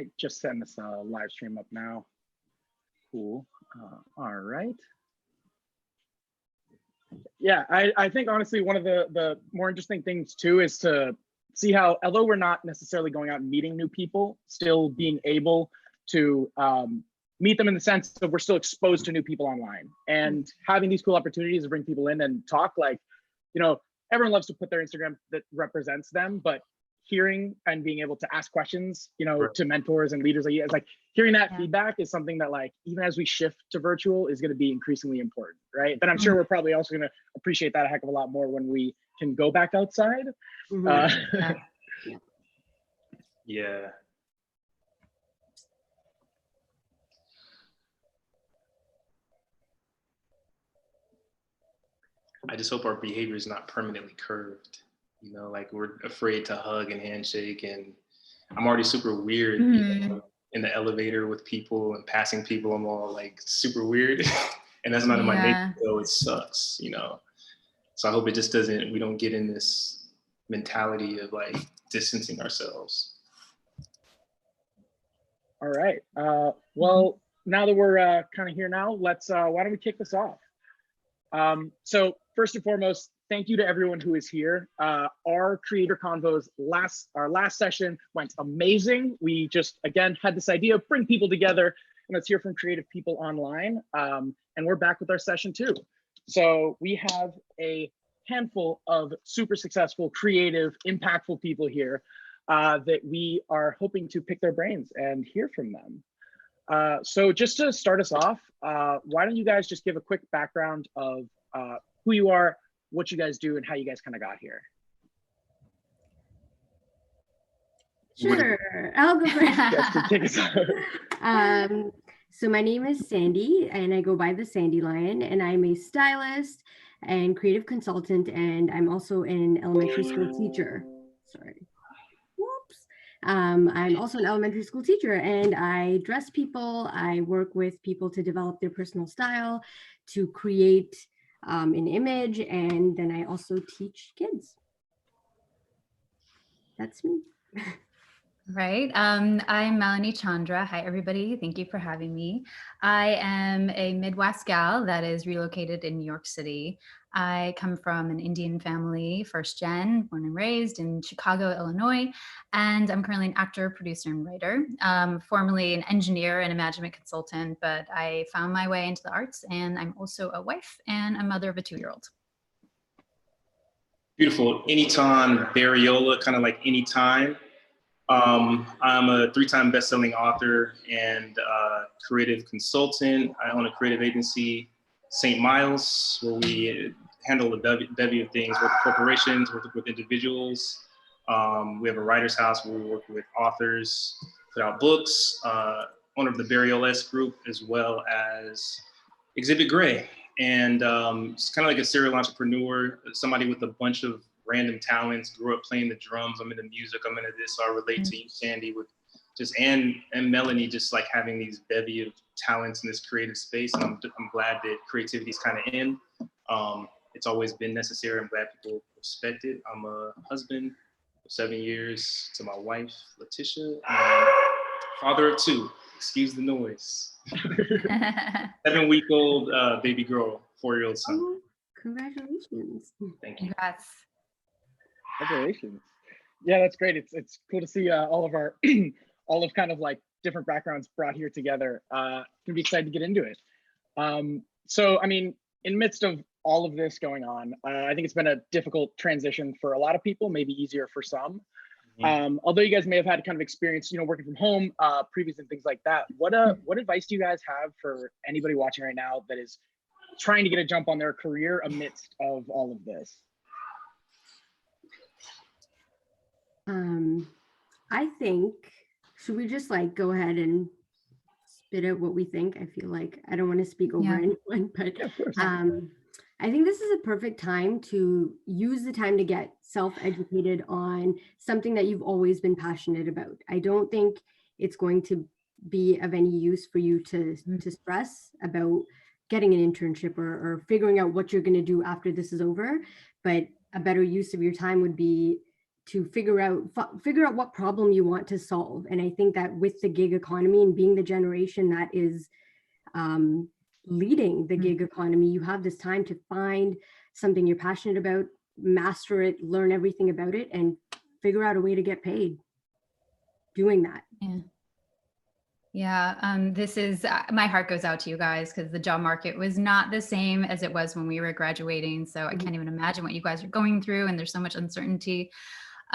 right, just setting this live stream up now. Cool. All right. Yeah, I think honestly one of the more interesting things too is to see how, although we're not necessarily going out and meeting new people, still being able to meet them in the sense that we're still exposed to new people online, and having these cool opportunities to bring people in and talk. Like, you know, everyone loves to put their Instagram that represents them, but hearing and being able to ask questions, you know, to mentors and leaders like you, like hearing that feedback is something that, like, even as we shift to virtual, is going to be increasingly important, right? But I'm sure we're probably also going to appreciate that a heck of a lot more when we can go back outside. Yeah. I just hope our behavior is not permanently curved. You know, like we're afraid to hug and handshake, and I'm already super weird, you know, in the elevator with people and passing people. I'm all like super weird, and that's not in my nature, so it sucks, you know. So I hope it just doesn't, we don't get in this mentality of like distancing ourselves. All right. Well, now that we're kind of here now, let's, why don't we kick this off? So first and foremost, thank you to everyone who is here. Our Creator Convos our last session went amazing. We just, again, had this idea of bring people together and let's hear from creative people online. And we're back with our session 2. So we have a handful of super successful, creative, impactful people here that we are hoping to pick their brains and hear from them. So just to start us off, why don't you guys just give a quick background of who you are, what you guys do, and how you guys kind of got here. Sure, I'll go first. So my name is Sandy, and I go by the Sandy Lion, and I'm a stylist and creative consultant, and I'm also an elementary school teacher. Sorry. Whoops. I'm also an elementary school teacher, and I dress people. I work with people to develop their personal style, to create an image, and then I also teach kids. That's me. Right. I'm Melanie Chandra. Hi, everybody. Thank you for having me. I am a Midwest gal that is relocated in New York City. I come from an Indian family, first gen, born and raised in Chicago, Illinois. And I'm currently an actor, producer, and writer, formerly an engineer and a management consultant, but I found my way into the arts, and I'm also a wife and a mother of a 2-year-old. Beautiful. Enitan Bereola, kind of like anytime. I'm a 3-time best-selling author and creative consultant. I own a creative agency, St. Miles, where we handle a bevy of things, work with corporations, work with individuals. We have a writer's house where we work with authors, put out books, owner of the Bereola group, as well as Exhibit Gray. And it's kind of like a serial entrepreneur, somebody with a bunch of random talents, grew up playing the drums. I'm into music, I'm into this. So I relate to you, Sandy, with just, and Melanie, just like having these bevy of talents in this creative space. And I'm glad that creativity is kind of in. It's always been necessary. I'm glad people respect it. I'm a husband of 7 years to my wife, Letitia, and father of 2. Excuse the noise. 7-week-old baby girl, 4-year-old son. Oh, congratulations. Thank you. Congrats. Congratulations. Yeah, that's great. It's cool to see all of our all of kind of like different backgrounds brought here together. Gonna be excited to get into it. So I mean, in midst of all of this going on, I think it's been a difficult transition for a lot of people, maybe easier for some. Although you guys may have had kind of experience, you know, working from home previous and things like that. What advice do you guys have for anybody watching right now that is trying to get a jump on their career amidst of all of this? I think, should we just like go ahead and spit out what we think? I feel like I don't want to speak over anyone, but I think this is a perfect time to use the time to get self-educated on something that you've always been passionate about. I don't think it's going to be of any use for you to stress about getting an internship or figuring out what you're going to do after this is over. But a better use of your time would be to figure out what problem you want to solve. And I think that with the gig economy and being the generation that is leading the gig economy, you have this time to find something you're passionate about, master it, learn everything about it, and figure out a way to get paid doing that. Yeah, this is, my heart goes out to you guys, because the job market was not the same as it was when we were graduating. So I can't even imagine what you guys are going through, and there's so much uncertainty.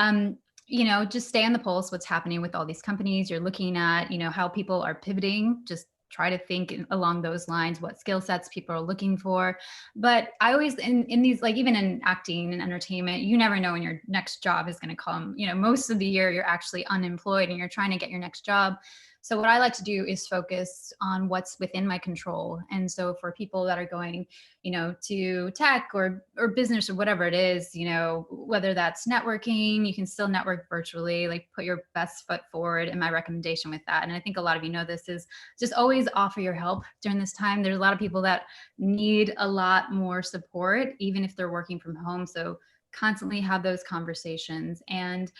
You know, just stay on the pulse, what's happening with all these companies. You're looking at, you know, how people are pivoting. Just try to think along those lines, what skill sets people are looking for. But I always, in these, like even in acting and entertainment, you never know when your next job is going to come. You know, most of the year you're actually unemployed and you're trying to get your next job. So what I like to do is focus on what's within my control. And so for people that are going, you know, to tech or business or whatever it is, you know, whether that's networking, you can still network virtually, like put your best foot forward. And my recommendation with that, and I think a lot of you know this, is just always offer your help during this time. There's a lot of people that need a lot more support, even if they're working from home. So constantly have those conversations. And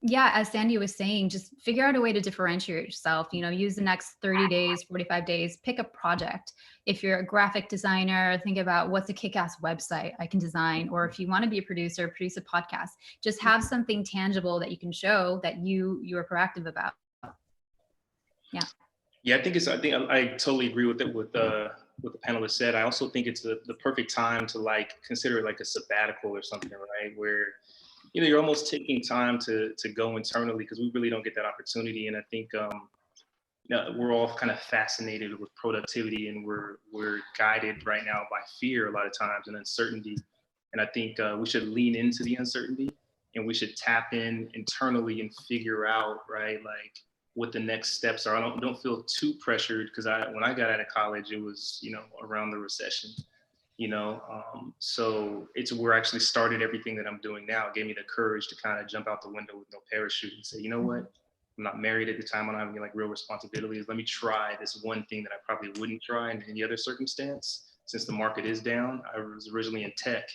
yeah, as Sandy was saying, just figure out a way to differentiate yourself. You know, use the next 30 days, 45 days, pick a project. If you're a graphic designer, think about what's a kick-ass website I can design. Or if you want to be a producer, produce a podcast. Just have something tangible that you can show that you are proactive about. Yeah. Yeah, I think I totally agree with it, with what the panelists said. I also think it's the perfect time to like consider it like a sabbatical or something, right? Where, you know, you're almost taking time to go internally, because we really don't get that opportunity. And I think you know, we're all kind of fascinated with productivity, and we're guided right now by fear a lot of times and uncertainty. And I think we should lean into the uncertainty, and we should tap in internally and figure out, right, like what the next steps are. I don't feel too pressured, because when I got out of college, it was, you know, around the recession. You know, so it's where I actually started everything that I'm doing now. It gave me the courage to kind of jump out the window with no parachute and say, you know what, I'm not married at the time, I don't have any like real responsibilities. Let me try this one thing that I probably wouldn't try in any other circumstance. Since the market is down, I was originally in tech,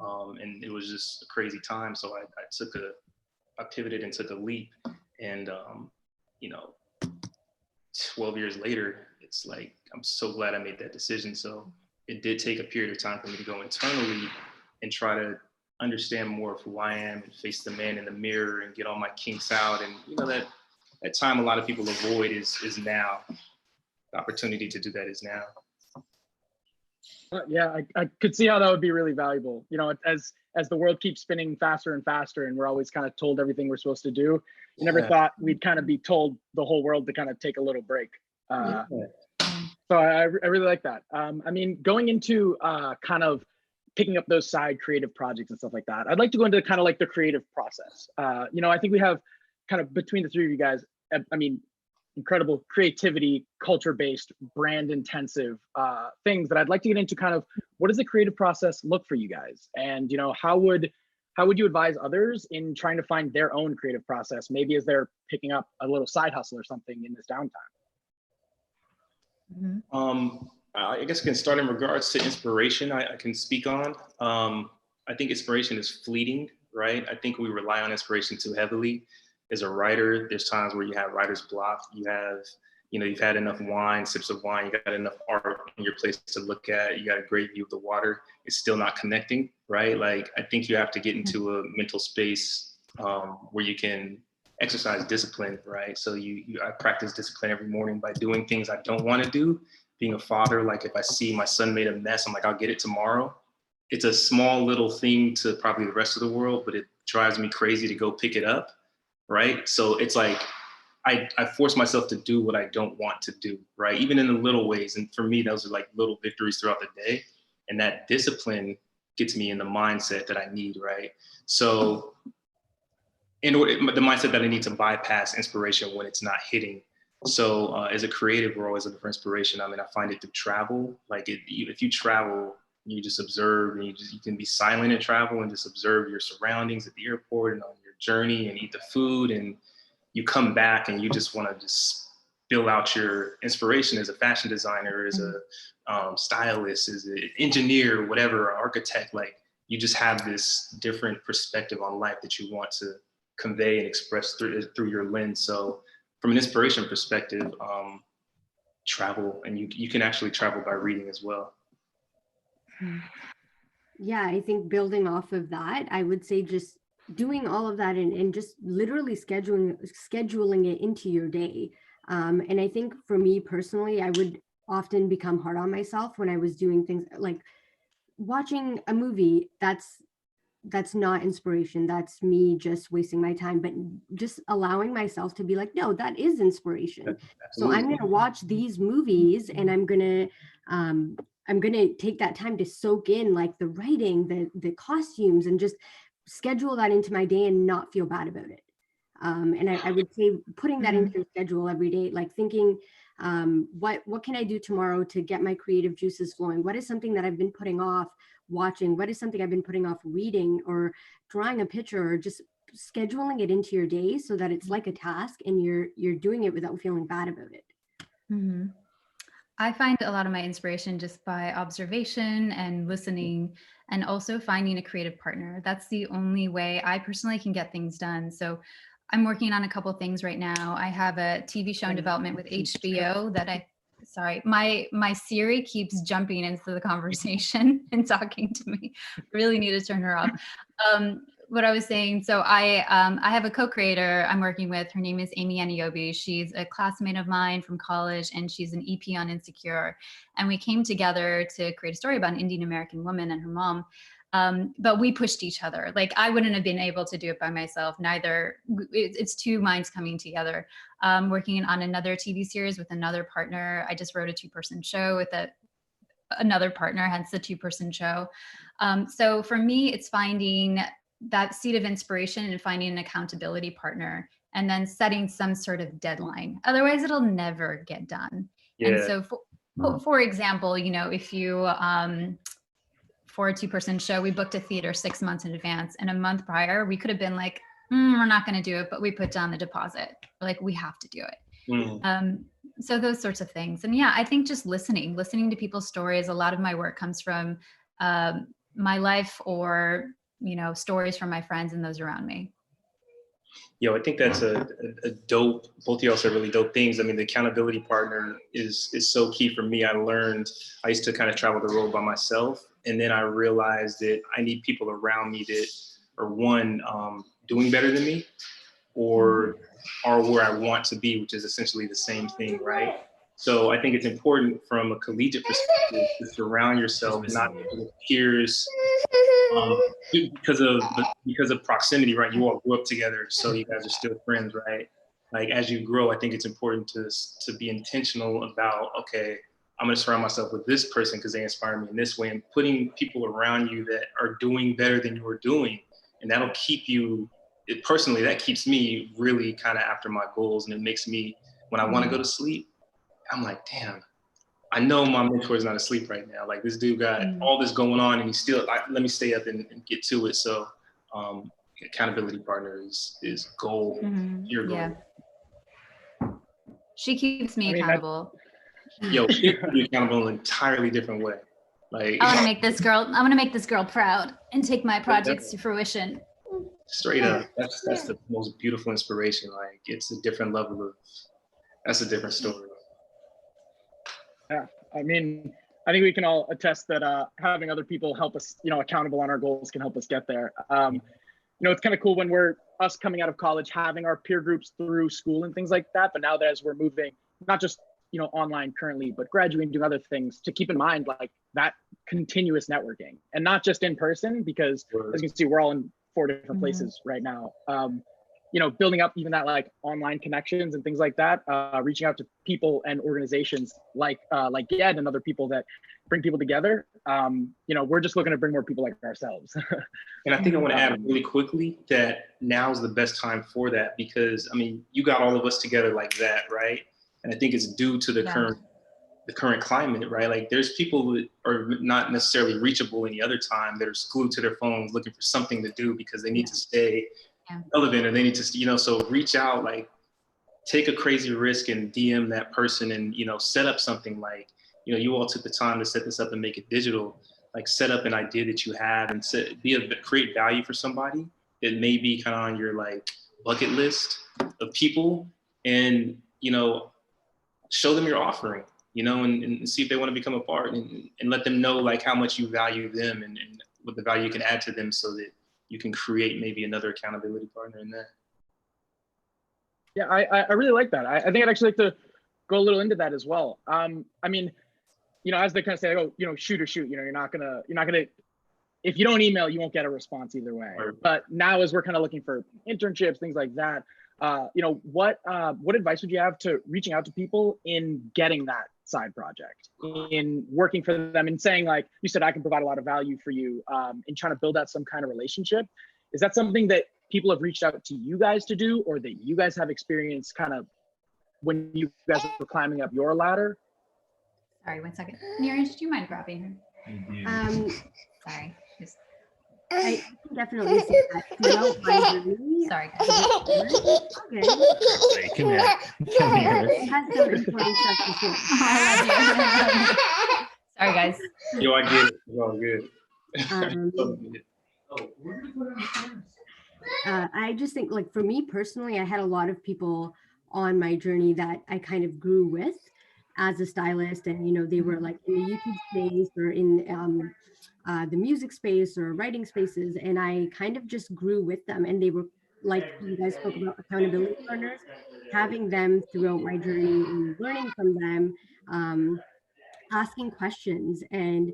and it was just a crazy time. So I pivoted and took a leap, and you know, 12 years later, it's like, I'm so glad I made that decision. So it did take a period of time for me to go internally and try to understand more of who I am and face the man in the mirror and get all my kinks out. And you know, that time a lot of people avoid is now. The opportunity to do that is now. Yeah, I could see how that would be really valuable. You know, as the world keeps spinning faster and faster, and we're always kind of told everything we're supposed to do, you never thought we'd kind of be told the whole world to kind of take a little break. So I really like that. I mean, going into kind of picking up those side creative projects and stuff like that, I'd like to go into kind of like the creative process. You know, I think we have kind of between the three of you guys, I mean, incredible creativity, culture-based, brand-intensive things that I'd like to get into. Kind of what does the creative process look for you guys? And, you know, how would you advise others in trying to find their own creative process, maybe as they're picking up a little side hustle or something in this downtime? I guess I can start in regards to inspiration. I can speak on. I think inspiration is fleeting, right? I think we rely on inspiration too heavily. As a writer, there's times where you have writer's block. You have, you know, you've had enough wine, sips of wine, you got enough art in your place to look at, you got a great view of the water, it's still not connecting, right? Like, I think you have to get into a mental space where you can exercise discipline, right? So I practice discipline every morning by doing things I don't want to do. Being a father, like if I see my son made a mess, I'm like, I'll get it tomorrow. It's a small little thing to probably the rest of the world, but it drives me crazy to go pick it up, right? So it's like, I force myself to do what I don't want to do, right? Even in the little ways. And for me, those are like little victories throughout the day. And that discipline gets me in the mindset that I need, right? So the mindset that I need to bypass inspiration when it's not hitting. So as a creative, we're always looking for inspiration. I mean, I find it through travel. Like if you travel, you just observe, and you can be silent and travel and just observe your surroundings at the airport and on your journey and eat the food. And you come back and you just want to just spill out your inspiration as a fashion designer, as a stylist, as an engineer, whatever, architect. Like, you just have this different perspective on life that you want to convey and express through your lens. So from an inspiration perspective, travel, and you can actually travel by reading as well. Yeah, I think building off of that, I would say just doing all of that and just literally scheduling it into your day. And I think for me personally, I would often become hard on myself when I was doing things like watching a movie. That's not inspiration. That's me just wasting my time, but just allowing myself to be like, no, that is inspiration. So I'm going to watch these movies and I'm going to take that time to soak in like the writing, the costumes, and just schedule that into my day and not feel bad about it. And I would say putting that into your schedule every day, like thinking, what can I do tomorrow to get my creative juices flowing? What is something that I've been putting off watching? What is something I've been putting off reading or drawing a picture, or just scheduling it into your day so that it's like a task and you're doing it without feeling bad about it. Mm-hmm. I find a lot of my inspiration just by observation and listening, and also finding a creative partner. That's the only way I personally can get things done. So I'm working on a couple things right now. I have a TV show in development with HBO that sorry, my Siri keeps jumping into the conversation and talking to me. Really need to turn her off. What I was saying, so I have a co-creator I'm working with. Her name is Amy Aniobi. She's a classmate of mine from college, and she's an EP on Insecure. And we came together to create a story about an Indian American woman and her mom. But we pushed each other. Like I wouldn't have been able to do it by myself. Neither. It's two minds coming together. Working on another TV series with another partner. I just wrote a 2-person show with another partner, hence the 2-person show. So for me, it's finding that seed of inspiration and finding an accountability partner, and then setting some sort of deadline. Otherwise, it'll never get done. Yeah. And so, for example, if you for a 2-person show, we booked a theater 6 months in advance, and a month prior, we could have been like, we're not going to do it, but we put down the deposit. We're like, we have to do it. So those sorts of things. And yeah, I think just listening to people's stories. A lot of my work comes from my life, or stories from my friends and those around me. I think that's a dope, both of y'all said really dope things. I mean, the accountability partner is so key for me. I used to kind of travel the road by myself. And then I realized that I need people around me that are doing better than me, or are where I want to be, which is essentially the same thing, right? So I think it's important from a collegiate perspective to surround yourself not with peers because of proximity, right? You all grew up together, so you guys are still friends, right? Like as you grow, I think it's important to be intentional about, okay, I'm going to surround myself with this person because they inspire me in this way, and putting people around you that are doing better than you're doing. And that'll keep you, personally, that keeps me really kind of after my goals. And it makes me, when I want to go to sleep, I'm like, damn, I know my mentor is not asleep right now. Like this dude got all this going on and he's still like, let me stay up and get to it. So accountability partner is goal, your goal. Yeah. She keeps me accountable. She keeps me accountable in an entirely different way. Like I want to make this girl proud and take my projects to fruition. Straight up. That's the most beautiful inspiration. Like it's a different level of, that's a different story. Yeah, I mean, I think we can all attest that having other people help us, accountable on our goals can help us get there. It's kind of cool when we're us coming out of college, having our peer groups through school and things like that. But now that as we're moving, not just, online currently, but graduating, doing other things, to keep in mind like that continuous networking, and not just in person, because as you can see, we're all in 4 different places right now. Building up even that like online connections and things like that, reaching out to people and organizations like YED and other people that bring people together. We're just looking to bring more people like ourselves. And I think I want to add really quickly that now's the best time for that, because I mean, you got all of us together like that, right? And I think it's due to the current climate, right? Like there's people that are not necessarily reachable any other time that are glued to their phones looking for something to do because they need to stay relevant, or they need to, so reach out, like take a crazy risk and DM that person and, set up something like, you all took the time to set this up and make it digital. like set up an idea that you have and create value for somebody that may be kind of on your like bucket list of people, and, you know, show them your offering, you know, and see if they want to become a part, and let them know like how much you value them and what the value you can add to them, so that you can create maybe another accountability partner in that. Yeah, I really like that. I think I'd actually like to go a little into that as well. I mean, you know, as they kind of say, oh, you know, shoot or shoot, you know, you're not gonna, if you don't email, you won't get a response either way. Right. But now as we're kind of looking for internships, things like that, you know, what advice would you have to reaching out to people in getting that side project, in working for them and saying, like you said, I can provide a lot of value for you, in trying to build out some kind of relationship? Is that something that people have reached out to you guys to do, or that you guys have experienced kind of when you guys were climbing up your ladder? Sorry, 1 second. Neeraj, do you mind grabbing her? Sorry. I can definitely say that throughout my journey. Sorry, guys. Okay. Come here. Come here. It has some important stuff to say. I love you. Sorry, guys. Yo, I get it. It's all good. I just think, like, for me personally, I had a lot of people on my journey that I kind of grew with as a stylist, and, you know, they were like in the YouTube space or in the music space or writing spaces, and I kind of just grew with them, and they were, like you guys spoke about, accountability partners, having them throughout my journey and learning from them, asking questions and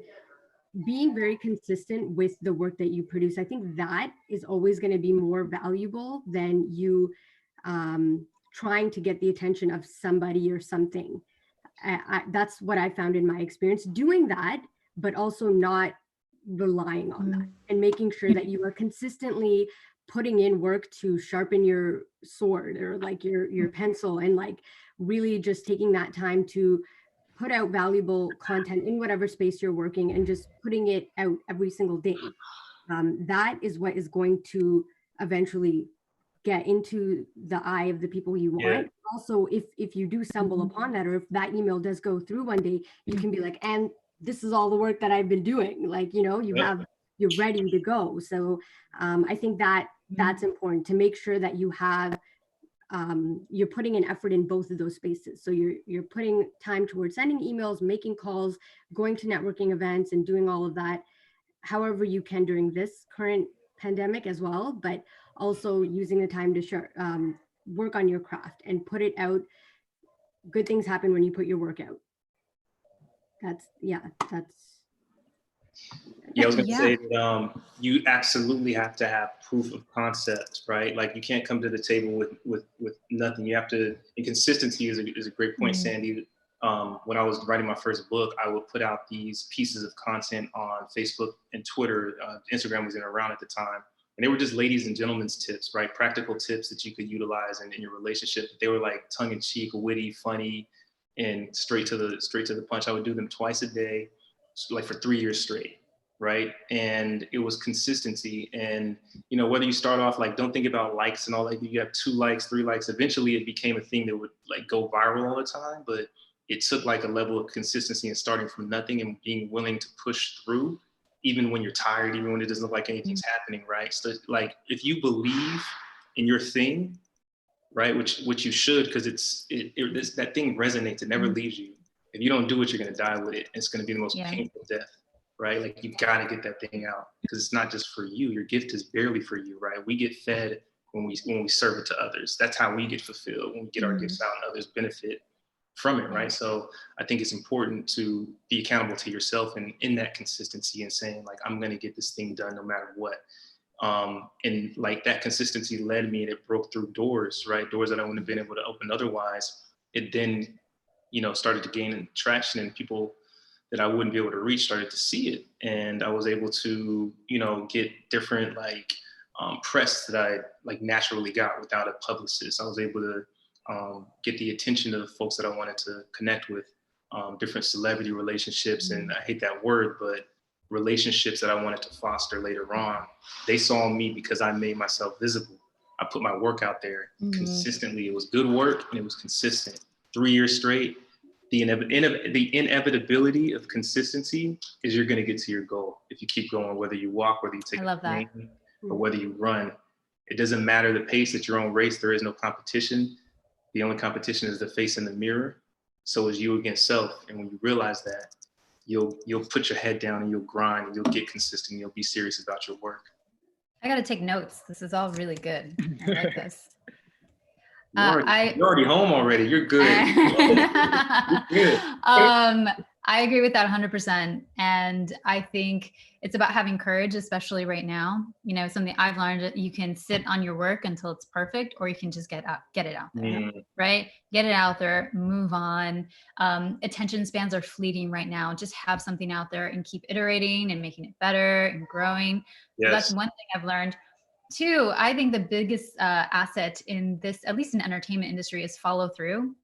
being very consistent with the work that you produce. I think that is always going to be more valuable than you trying to get the attention of somebody or something. That's what I found in my experience doing that, but also not relying on that, and making sure that you are consistently putting in work to sharpen your sword or like your pencil, and like really just taking that time to put out valuable content in whatever space you're working, and just putting it out every single day. That is what is going to eventually get into the eye of the people you want. Yeah. Also, if you do stumble upon that, or if that email does go through one day, you can be like, and this is all the work that I've been doing. Like, you know, you're ready to go. So I think that that's important, to make sure that you have, you're putting an effort in both of those spaces. So you're putting time towards sending emails, making calls, going to networking events, and doing all of that however you can during this current pandemic as well, but also using the time to work on your craft and put it out. Good things happen when you put your work out. Yeah, I was gonna say that, you absolutely have to have proof of concept, right? Like, you can't come to the table with nothing. You have to, and consistency is a great point, Sandy. When I was writing my first book, I would put out these pieces of content on Facebook and Twitter. Instagram wasn't around at the time. And they were just ladies and gentlemen's tips, right? Practical tips that you could utilize in your relationship. They were like tongue in cheek, witty, funny, and straight to the punch. I would do them twice a day, like for 3 years straight, right? And it was consistency. And, you know, whether you start off, like, don't think about likes and all that. You have 2 likes, 3 likes. Eventually it became a thing that would like go viral all the time. But it took like a level of consistency and starting from nothing and being willing to push through, even when you're tired, even when it doesn't look like anything's happening, right? So, like, if you believe in your thing, right, which you should, because that thing resonates, it never leaves you. If you don't do it, you're gonna die with it. It's gonna be the most painful death, right? Like, you gotta get that thing out, because it's not just for you. Your gift is barely for you, right? We get fed when we serve it to others. That's how we get fulfilled, when we get our gifts out and others benefit from it, right? So I think it's important to be accountable to yourself and in that consistency, and saying, like, I'm gonna get this thing done no matter what. And like, that consistency led me, and it broke through doors, right? Doors that I wouldn't have been able to open otherwise. It then, you know, started to gain traction, and people that I wouldn't be able to reach started to see it. And I was able to, you know, get different like press that I like naturally got without a publicist. I was able to get the attention of folks that I wanted to connect with, different celebrity relationships. And I hate that word, but relationships that I wanted to foster later on. They saw me because I made myself visible. I put my work out there consistently. It was good work and it was consistent. 3 years straight, the inevitability of consistency is you're going to get to your goal if you keep going, whether you walk, whether you take a plane, or whether you run. It doesn't matter the pace at your own race. There is no competition. The only competition is the face in the mirror. So is you against self. And when you realize that, you'll put your head down and you'll grind and you'll get consistent. You'll be serious about your work. I got to take notes. This is all really good. I like this. You're already home already. You're good. You're good. I agree with that 100%. And I think it's about having courage, especially right now. You know, something I've learned that you can sit on your work until it's perfect, or you can just get it out there, right? Get it out there, move on. Attention spans are fleeting right now. Just have something out there and keep iterating and making it better and growing. Yes. So that's one thing I've learned. Two, I think the biggest asset in this, at least in the entertainment industry, is follow through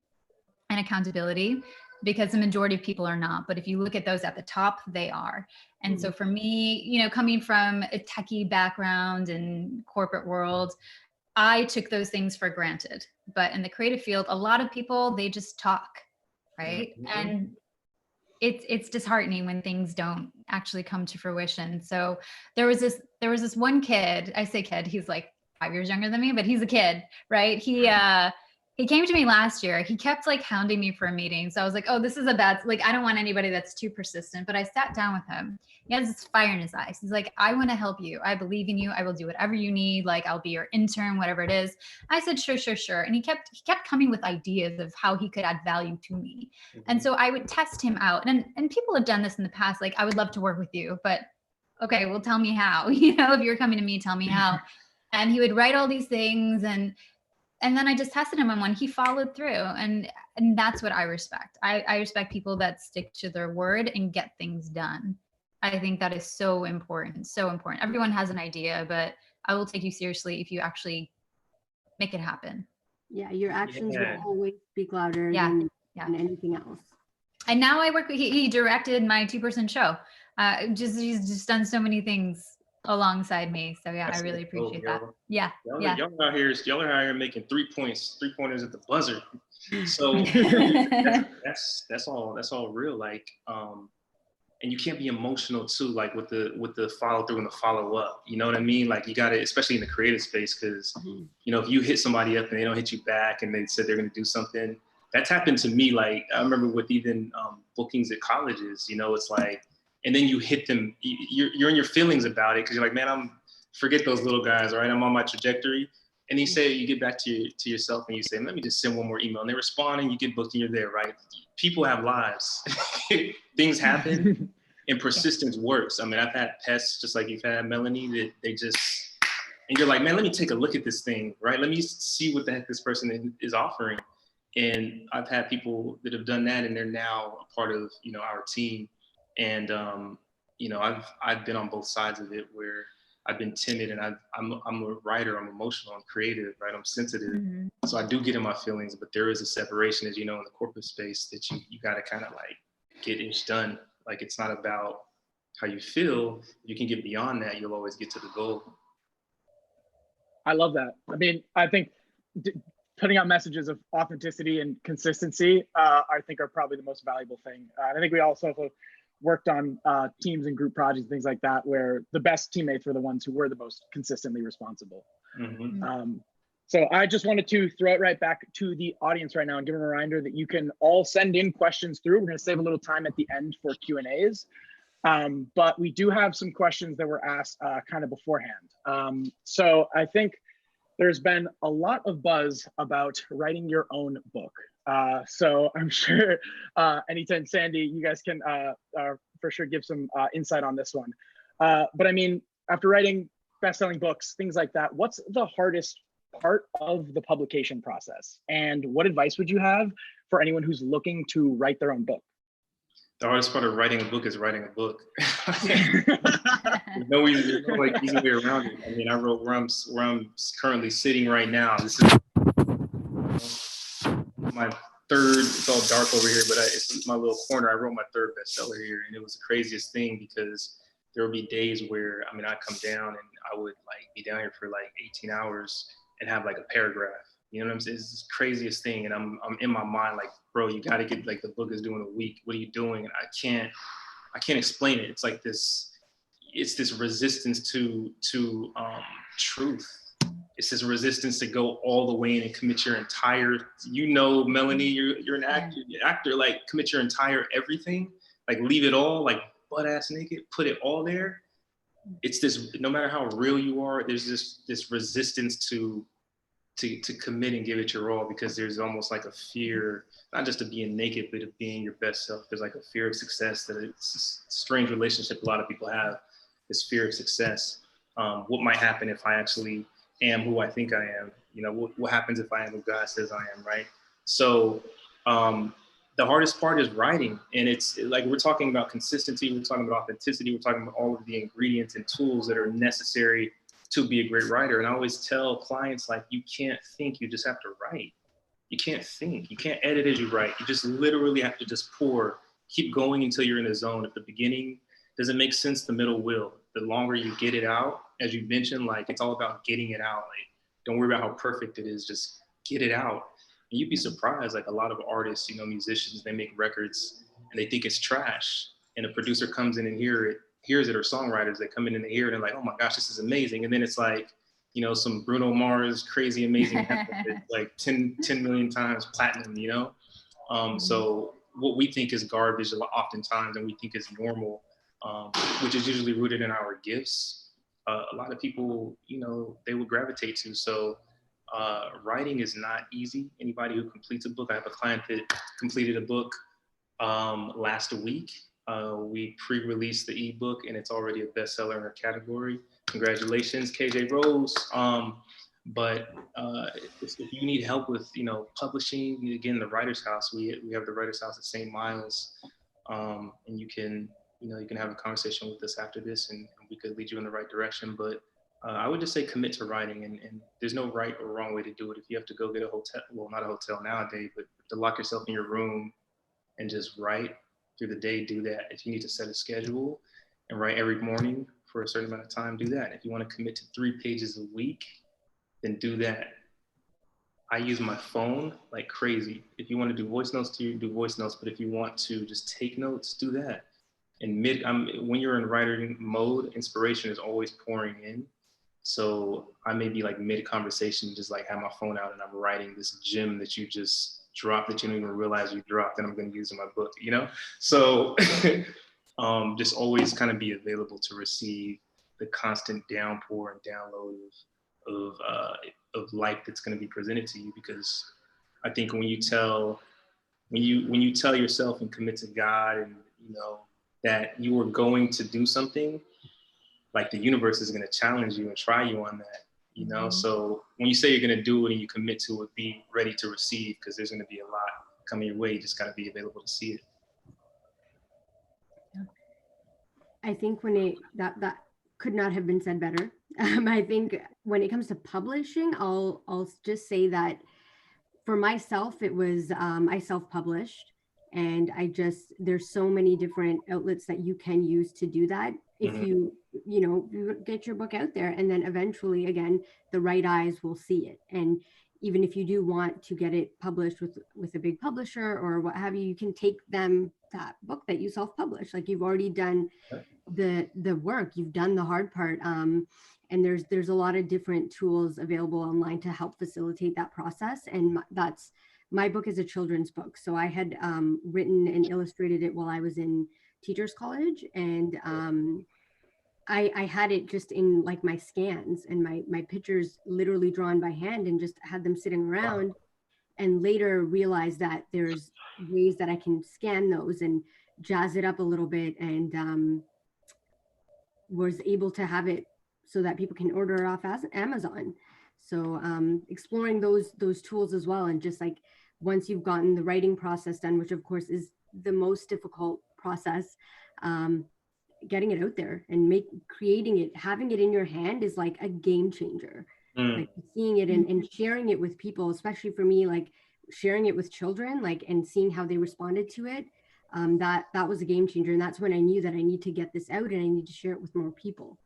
and accountability, because the majority of people are not. But if you look at those at the top, they are. And so for me, you know, coming from a techie background and corporate world, I took those things for granted. But in the creative field, a lot of people, they just talk, right? And it's disheartening when things don't actually come to fruition. So there was this one kid, I say kid, he's like 5 years younger than me, but he's a kid, right? He came to me last year. He kept like hounding me for a meeting. So I was like, oh, this is a bad, like, I don't want anybody that's too persistent. But I sat down with him. He has this fire in his eyes. He's like, I want to help you. I believe in you. I will do whatever you need. Like, I'll be your intern, whatever it is. I said, sure, sure, sure. And he kept coming with ideas of how he could add value to me. And so I would test him out. And people have done this in the past. Like, I would love to work with you, but okay, well, tell me how. You know, if you're coming to me, tell me how. And he would write all these things, and then I just tested him on one. He followed through, and that's what I respect. I respect people that stick to their word and get things done. I think that is so important, so important. Everyone has an idea, but I will take you seriously if you actually make it happen. Yeah, your actions will always speak louder than anything else. And now I work with, he directed my 2-person show. He's just done so many things alongside me. So yeah, I really appreciate that. Yeah. Y'all are out here making 3-pointers at the buzzer. So that's all real. Like, and you can't be emotional too, like with the follow through and the follow up. You know what I mean? Like, you gotta, especially in the creative space, because you know, if you hit somebody up and they don't hit you back and they said they're gonna do something, that's happened to me. Like, I remember with even bookings at colleges, you know, it's like, and then you hit them, you're in your feelings about it, because you're like, man, forget those little guys, all right? I'm on my trajectory. And you get back to yourself and you say, let me just send one more email. And they respond and you get booked and you're there, right? People have lives. Things happen and persistence works. I mean, I've had pests, just like you've had, Melanie, that they just, and you're like, man, let me take a look at this thing, right? Let me see what the heck this person is offering. And I've had people that have done that, and they're now a part of, you know, our team. And, you know, I've been on both sides of it, where I've been timid, and I'm a writer, I'm emotional, I'm creative, right? I'm sensitive. So I do get in my feelings, but there is a separation, as you know, in the corporate space, that you got to kind of like get it done. Like, it's not about how you feel. You can get beyond that. You'll always get to the goal. I love that. I mean, I think putting out messages of authenticity and consistency, I think, are probably the most valuable thing. I think we also have worked on teams and group projects, things like that, where the best teammates were the ones who were the most consistently responsible. So I just wanted to throw it right back to the audience right now and give them a reminder that you can all send in questions through. We're going to save a little time at the end for Q&As. But we do have some questions that were asked kind of beforehand. So I think there's been a lot of buzz about writing your own book. So I'm sure Enitan, Sandy, you guys can for sure give some insight on this one. But I mean, after writing best-selling books, things like that, what's the hardest part of the publication process? And what advice would you have for anyone who's looking to write their own book? The hardest part of writing a book is writing a book. There's no easy way around it. I mean, I wrote where I'm currently sitting right now. This is my third, it's all dark over here, but it's my little corner. I wrote my third bestseller here, and it was the craziest thing, because there would be days where, I mean, I'd come down and I would like be down here for like 18 hours and have like a paragraph, You know what I'm saying? It's the craziest thing. And I'm in my mind like, bro, you got to get, like, the book is due in a week. What are you doing? And I can't explain it. It's like this resistance to truth. It's this resistance to go all the way in and commit your entire, Melanie, you're an actor, like, commit your entire everything, like, leave it all, like, butt ass naked, put it all there. It's this, no matter how real you are, there's this resistance to commit and give it your all, because there's almost like a fear, not just of being naked, but of being your best self. There's like a fear of success, that it's a strange relationship a lot of people have, this fear of success. What might happen if I actually am who I think I am? What happens if I am who God says I am, right? So the hardest part is writing. And it's like, we're talking about consistency, we're talking about authenticity, we're talking about all of the ingredients and tools that are necessary to be a great writer. And I always tell clients, like, you can't think, you just have to write. You can't think, you can't edit as you write. You just literally have to just pour, keep going until you're in a zone. At the beginning, doesn't make sense, the middle will. The longer you get it out, as you mentioned, like, it's all about getting it out. Like, don't worry about how perfect it is, just get it out. And you'd be surprised, like, a lot of artists, musicians, they make records and they think it's trash. And a producer comes in and hears it, or songwriters, they come in and they hear it and like, oh my gosh, this is amazing. And then it's like, some Bruno Mars crazy amazing like 10 million times platinum, So what we think is garbage oftentimes, and we think is normal, which is usually rooted in our gifts, a lot of people, they would gravitate to. So writing is not easy. Anybody who completes a book, I have a client that completed a book last week. We pre-released the ebook and it's already a bestseller in our category. Congratulations, KJ Rose. But if you need help with, publishing, again, the Writers House, we have the Writers House at St. Miles, and you can have a conversation with us after this, and we could lead you in the right direction. But I would just say commit to writing, and there's no right or wrong way to do it. If you have to go get a hotel, well, not a hotel nowadays, but to lock yourself in your room and just write through the day, do that. If you need to set a schedule and write every morning for a certain amount of time, do that. If you want to commit to 3 pages a week, then do that. I use my phone like crazy. If you want to do voice notes, do voice notes. But if you want to just take notes, do that. And when you're in writing mode, inspiration is always pouring in. So I may be like mid-conversation, just like have my phone out and I'm writing this gem that you just dropped that you don't even realize you dropped, and I'm going to use in my book, So just always kind of be available to receive the constant downpour and download of life that's going to be presented to you. Because I think when you tell yourself and commit to God, and that you are going to do something, like, the universe is going to challenge you and try you on that. So when you say you're going to do it and you commit to it, be ready to receive, because there's going to be a lot coming your way. You just got to be available to see it. I think that could not have been said better. I think when it comes to publishing, I'll just say that for myself, it was, I self-published, and there's so many different outlets that you can use to do that. If you get your book out there, and then eventually, again, the right eyes will see it. And even if you do want to get it published with a big publisher or what have you, you can take them that book that you self-publish. Like, you've already done the work, you've done the hard part. And there's a lot of different tools available online to help facilitate that process. And my book is a children's book. So I had written and illustrated it while I was in Teachers College, and I had it just in like my scans and my pictures literally drawn by hand, and just had them sitting around. Wow. And later realized that there's ways that I can scan those and jazz it up a little bit, and was able to have it so that people can order it off as Amazon. So exploring those tools as well. And just like, once you've gotten the writing process done, which of course is the most difficult process, getting it out there and creating it, having it in your hand is like a game changer. Like, seeing it and sharing it with people, especially for me, like sharing it with children, like, and seeing how they responded to it, that was a game changer. And that's when I knew that I need to get this out and I need to share it with more people.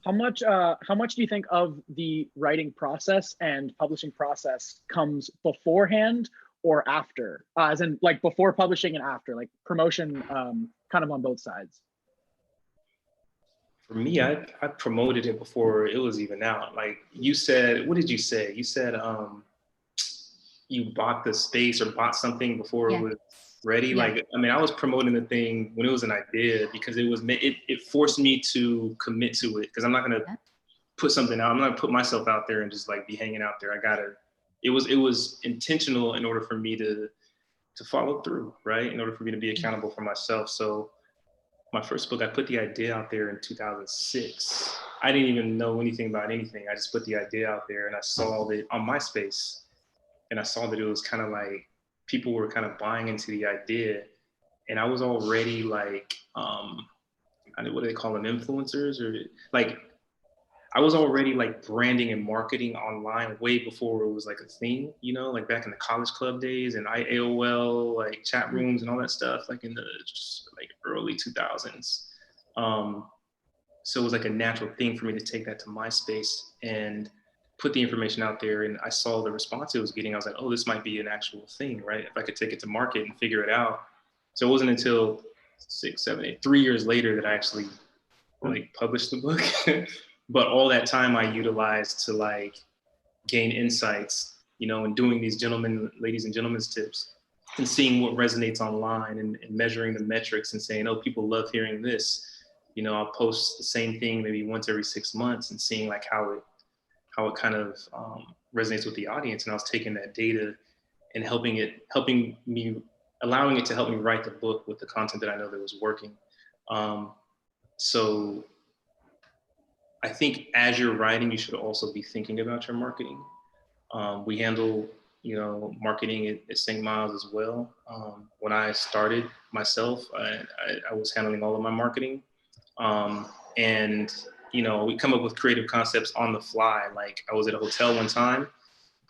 How much do you think of the writing process and publishing process comes beforehand or after? As in like before publishing and after, like promotion, kind of on both sides. For me, I promoted it before it was even out. Like you said, what did you say? You said you bought the space or bought something before it was ready. Yeah. Like, I mean, I was promoting the thing when it was an idea because it forced me to commit to it, because I'm not gonna put something out. I'm not gonna put myself out there and just like be hanging out there. It was intentional in order for me to follow through, right? In order for me to be accountable for myself. So my first book, I put the idea out there in 2006. I didn't even know anything about anything. I just put the idea out there and I saw it on MySpace. And I saw that it was kind of like people were kind of buying into the idea. And I was already like, what do they call them, influencers? Or like, I was already like branding and marketing online way before it was like a thing, you know, like back in the college club days and AOL, like chat rooms and all that stuff, like in the like early 2000s. So it was like a natural thing for me to take that to MySpace and put the information out there. And I saw the response it was getting. I was like, oh, this might be an actual thing, right? If I could take it to market and figure it out. So it wasn't until 6, 7, 8, 3 years later that I actually like published the book. But all that time I utilized to like gain insights, you know, and doing these ladies and gentlemen's tips and seeing what resonates online and measuring the metrics and saying, oh, people love hearing this. You know, I'll post the same thing maybe once every 6 months and seeing like how it kind of resonates with the audience. And I was taking that data and allowing it to help me write the book with the content that I know that was working. So I think as you're writing, you should also be thinking about your marketing. We handle, you know, marketing at St. Miles as well. When I started myself, I was handling all of my marketing. And, you know, we come up with creative concepts on the fly. Like I was at a hotel one time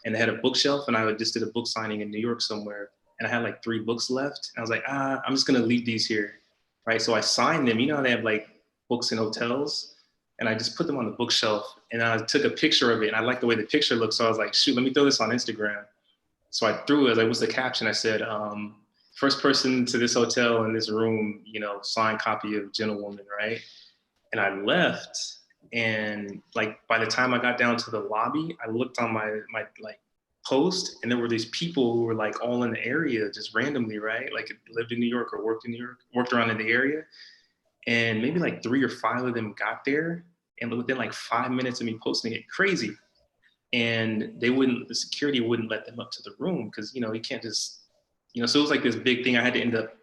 and they had a bookshelf and I just did a book signing in New York somewhere. And I had like 3 books left. And I was like, I'm just gonna leave these here, right? So I signed them. You know how they have like books in hotels? And I just put them on the bookshelf and I took a picture of it and I liked the way the picture looked. So I was like, shoot, let me throw this on Instagram. So I threw it, like, what's the caption? I said, first person to this hotel in this room, you know, signed copy of Gentlewoman, right? And I left, and like by the time I got down to the lobby, I looked on my like post, and there were these people who were like all in the area just randomly, right? Like lived in New York or worked in New York, worked around in the area, and maybe like 3 or 5 of them got there, and within like 5 minutes of me posting it, crazy, and the security wouldn't let them up to the room because, you know, you can't just, you know, so it was like this big thing. I had to end up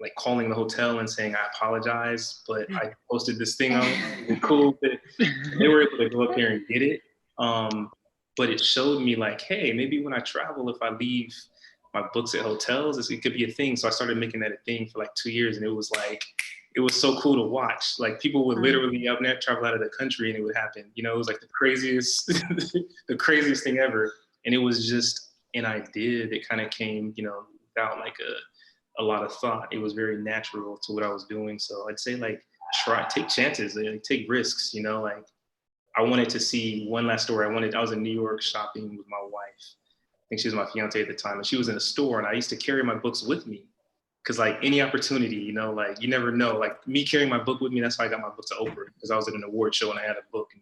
like calling the hotel and saying, I apologize, but I posted this thing on it. Cool. They were able to go up there and get it. But it showed me like, hey, maybe when I travel, if I leave my books at hotels, it could be a thing. So I started making that a thing for like 2 years. And it was so cool to watch. Like people would literally travel out of the country and it would happen. You know, it was like the craziest, the craziest thing ever. And it was just an idea that kind of came, you know, without like a lot of thought. It was very natural to what I was doing. So I'd say like, take chances, like, take risks, you know, like I wanted to see one last story. I was in New York shopping with my wife. I think she was my fiance at the time, and she was in a store and I used to carry my books with me. Cause like any opportunity, you know, like you never know, like me carrying my book with me, that's how I got my book to Oprah, because I was at an award show and I had a book and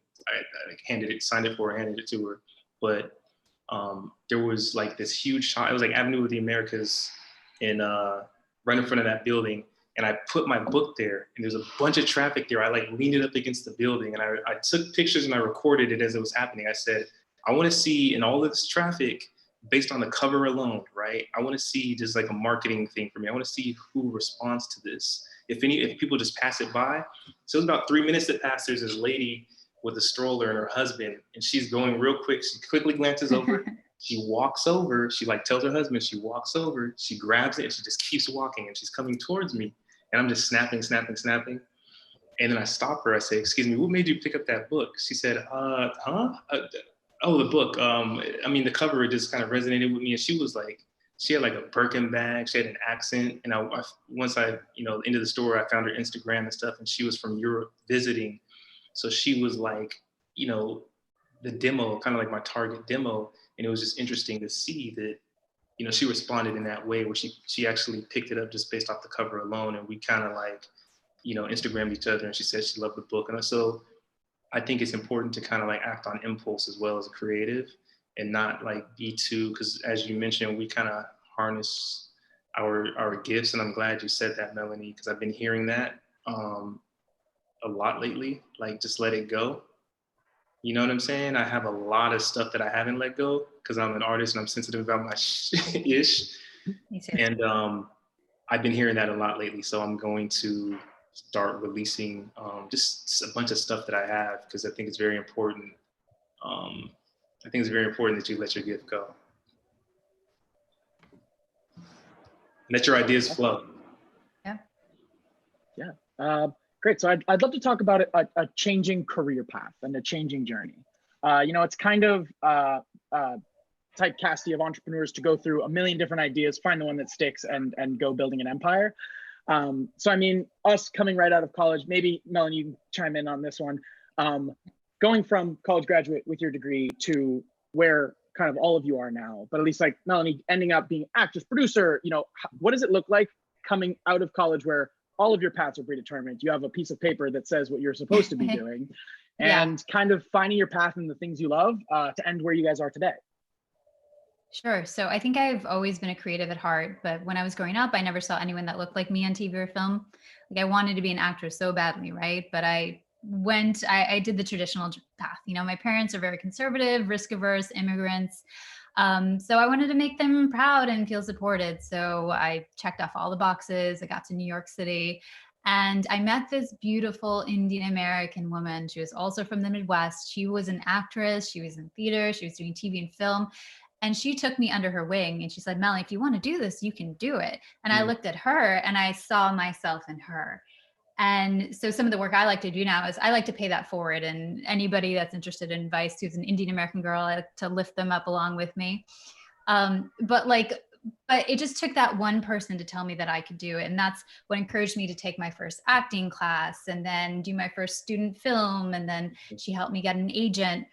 I signed it for her, handed it to her. But there was like this huge shop. It was like Avenue of the Americas in right in front of that building. And I put my book there and there's a bunch of traffic there. I like leaned it up against the building and I took pictures and I recorded it as it was happening. I said, I want to see in all of this traffic, based on the cover alone, right? I want to see just like a marketing thing for me. I want to see who responds to this. If people just pass it by. So it was about 3 minutes that passed. There's this lady with a stroller and her husband, and she's going real quick. She quickly glances over. She walks over. She like tells her husband, she walks over, she grabs it, and she just keeps walking, and she's coming towards me. And I'm just snapping. And then I stop her. I say, excuse me, what made you pick up that book? She said, oh, the book. I mean, the cover, it just kind of resonated with me. And she was like, she had like a Birkin bag. She had an accent. And once I, you know, into the store, I found her Instagram and stuff. And she was from Europe visiting. So she was like, you know, the demo, kind of like my target demo. And it was just interesting to see that, you know, she responded in that way where she actually picked it up just based off the cover alone. And we kind of like, you know, Instagrammed each other, and she said she loved the book. And so I think it's important to kind of like act on impulse as well as a creative, and not like be too, because as you mentioned, we kind of harness our gifts. And I'm glad you said that, Melanie, because I've been hearing that a lot lately, like just let it go. You know what I'm saying? I have a lot of stuff that I haven't let go because I'm an artist and I'm sensitive about my ish. Me too. And I've been hearing that a lot lately. So I'm going to start releasing just a bunch of stuff that I have, because I think it's very important. I think it's very important that you let your gift go. Let your ideas flow. Yeah. Yeah. Great. So I'd love to talk about a changing career path and a changing journey. You know, it's kind of typecasty of entrepreneurs to go through a million different ideas, find the one that sticks, and go building an empire. So, I mean, us coming right out of college, maybe Melanie, you can chime in on this one. Going from college graduate with your degree to where kind of all of you are now, but at least like Melanie ending up being actress, producer, you know, what does it look like coming out of college where all of your paths are predetermined? You have a piece of paper that says what you're supposed to be doing, and kind of finding your path in the things you love to end where you guys are today. Sure. So I think I've always been a creative at heart, but when I was growing up, I never saw anyone that looked like me on TV or film. Like I wanted to be an actress so badly, right? But I did the traditional path. You know, my parents are very conservative, risk averse immigrants. So I wanted to make them proud and feel supported. So I checked off all the boxes. I got to New York City and I met this beautiful Indian American woman. She was also from the Midwest. She was an actress. She was in theater. She was doing TV and film. And she took me under her wing and she said, Melanie, if you want to do this, you can do it. And I looked at her and I saw myself in her. And so some of the work I like to do now is I like to pay that forward. And anybody that's interested in advice who's an Indian American girl, I like to lift them up along with me. But it just took that one person to tell me that I could do it. And that's what encouraged me to take my first acting class and then do my first student film. And then she helped me get an agent.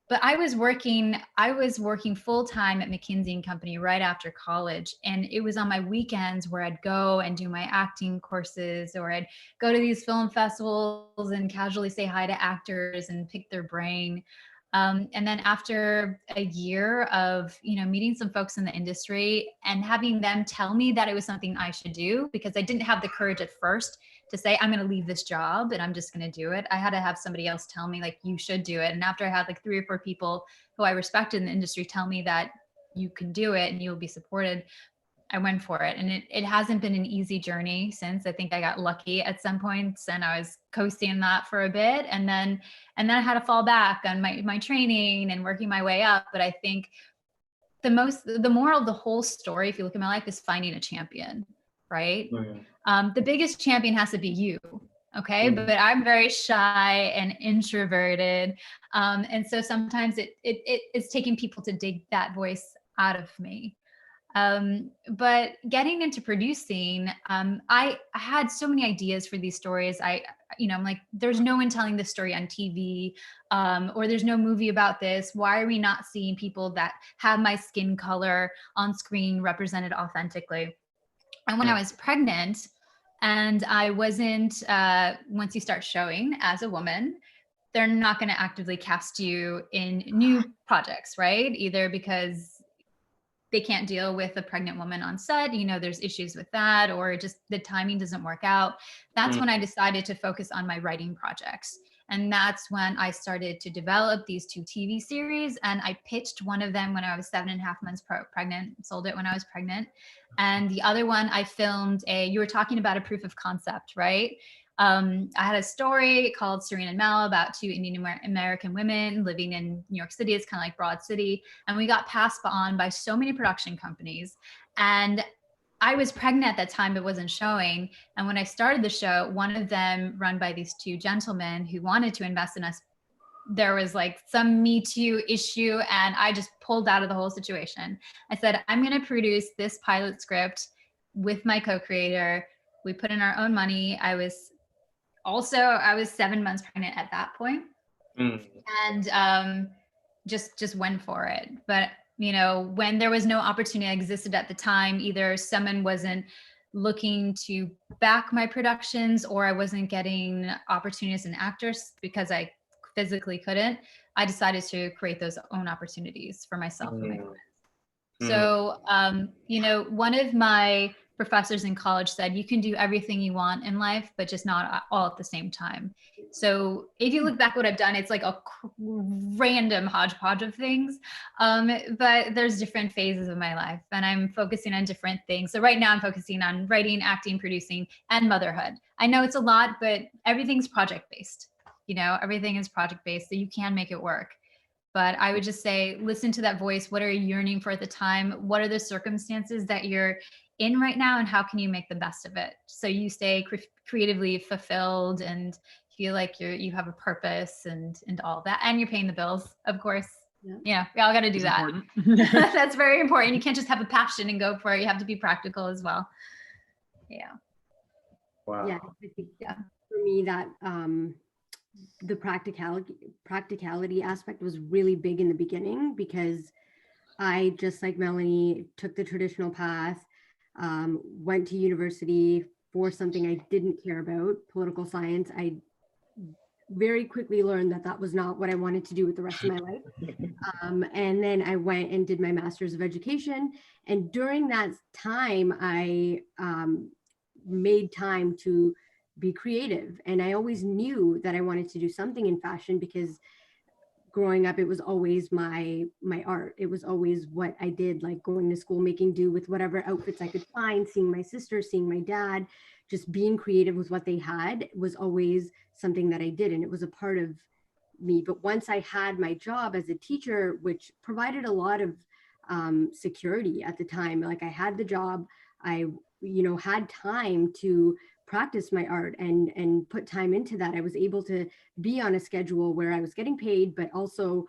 But I was working full-time at McKinsey & Company right after college. And it was on my weekends where I'd go and do my acting courses, or I'd go to these film festivals and casually say hi to actors and pick their brain. And then after a year of, you know, meeting some folks in the industry and having them tell me that it was something I should do, because I didn't have the courage at first to say, I'm going to leave this job and I'm just going to do it. I had to have somebody else tell me, like, you should do it. And after I had like 3 or 4 people who I respected in the industry tell me that you can do it and you'll be supported, I went for it. And it hasn't been an easy journey since. I think I got lucky at some points and I was coasting that for a bit. And then I had to fall back on my training and working my way up. But I think the moral of the whole story, if you look at my life, is finding a champion, right? The biggest champion has to be you. Okay. But I'm very shy and introverted. And so sometimes it's taking people to dig that voice out of me. But getting into producing, I had so many ideas for these stories. I'm like, there's no one telling this story on TV, or there's no movie about this. Why are we not seeing people that have my skin color on screen represented authentically? And when I was pregnant and I wasn't, once you start showing as a woman, they're not going to actively cast you in new projects, right? Either because they can't deal with a pregnant woman on set, you know, there's issues with that, or just the timing doesn't work out. That's when I decided to focus on my writing projects. And that's when I started to develop these 2 TV series. And I pitched one of them when I was 7.5 months pregnant, sold it when I was pregnant. And the other one I filmed you were talking about a proof of concept, right? I had a story called Serena and Mel about 2 Indian American women living in New York City. It's kind of like Broad City. And we got passed on by so many production companies. And I was pregnant at that time, but wasn't showing. And when I started the show, one of them, run by these 2 gentlemen who wanted to invest in us, there was like some Me Too issue. And I just pulled out of the whole situation. I said, I'm going to produce this pilot script with my co-creator. We put in our own money. I was also, I was 7 months pregnant at that point, and just went for it. But you know, when there was no opportunity that existed at the time, either someone wasn't looking to back my productions, or I wasn't getting opportunities as an actress because I physically couldn't, I decided to create those own opportunities for myself and my friends. So, you know, one of my professors in college said, you can do everything you want in life, but just not all at the same time. So if you look back what I've done, it's like a random hodgepodge of things. But there's different phases of my life and I'm focusing on different things. So right now I'm focusing on writing, acting, producing, and motherhood. I know it's a lot, but everything's project-based. You know, everything is project-based, so you can make it work. But I would just say, listen to that voice. What are you yearning for at the time? What are the circumstances that you're in right now? And how can you make the best of it? So you stay creatively fulfilled and feel like you have a purpose and all that. And you're paying the bills, of course. Yeah. You know, we all got to do that. That's very important. You can't just have a passion and go for it. You have to be practical as well. Yeah. Wow. Yeah, I think, yeah. For me, that the practicality aspect was really big in the beginning, because I, just like Melanie, took the traditional path, went to university for something I didn't care about, political science. I very quickly learned that that was not what I wanted to do with the rest of my life. And then I went and did my master's of education. And during that time, I made time to be creative. And I always knew that I wanted to do something in fashion, because growing up, it was always my art. It was always what I did, like going to school, making do with whatever outfits I could find, seeing my sister, seeing my dad, just being creative with what they had was always something that I did. And it was a part of me. But once I had my job as a teacher, which provided a lot of security at the time, like I had the job, I, you know, had time to practice my art and put time into that. I was able to be on a schedule where I was getting paid, but also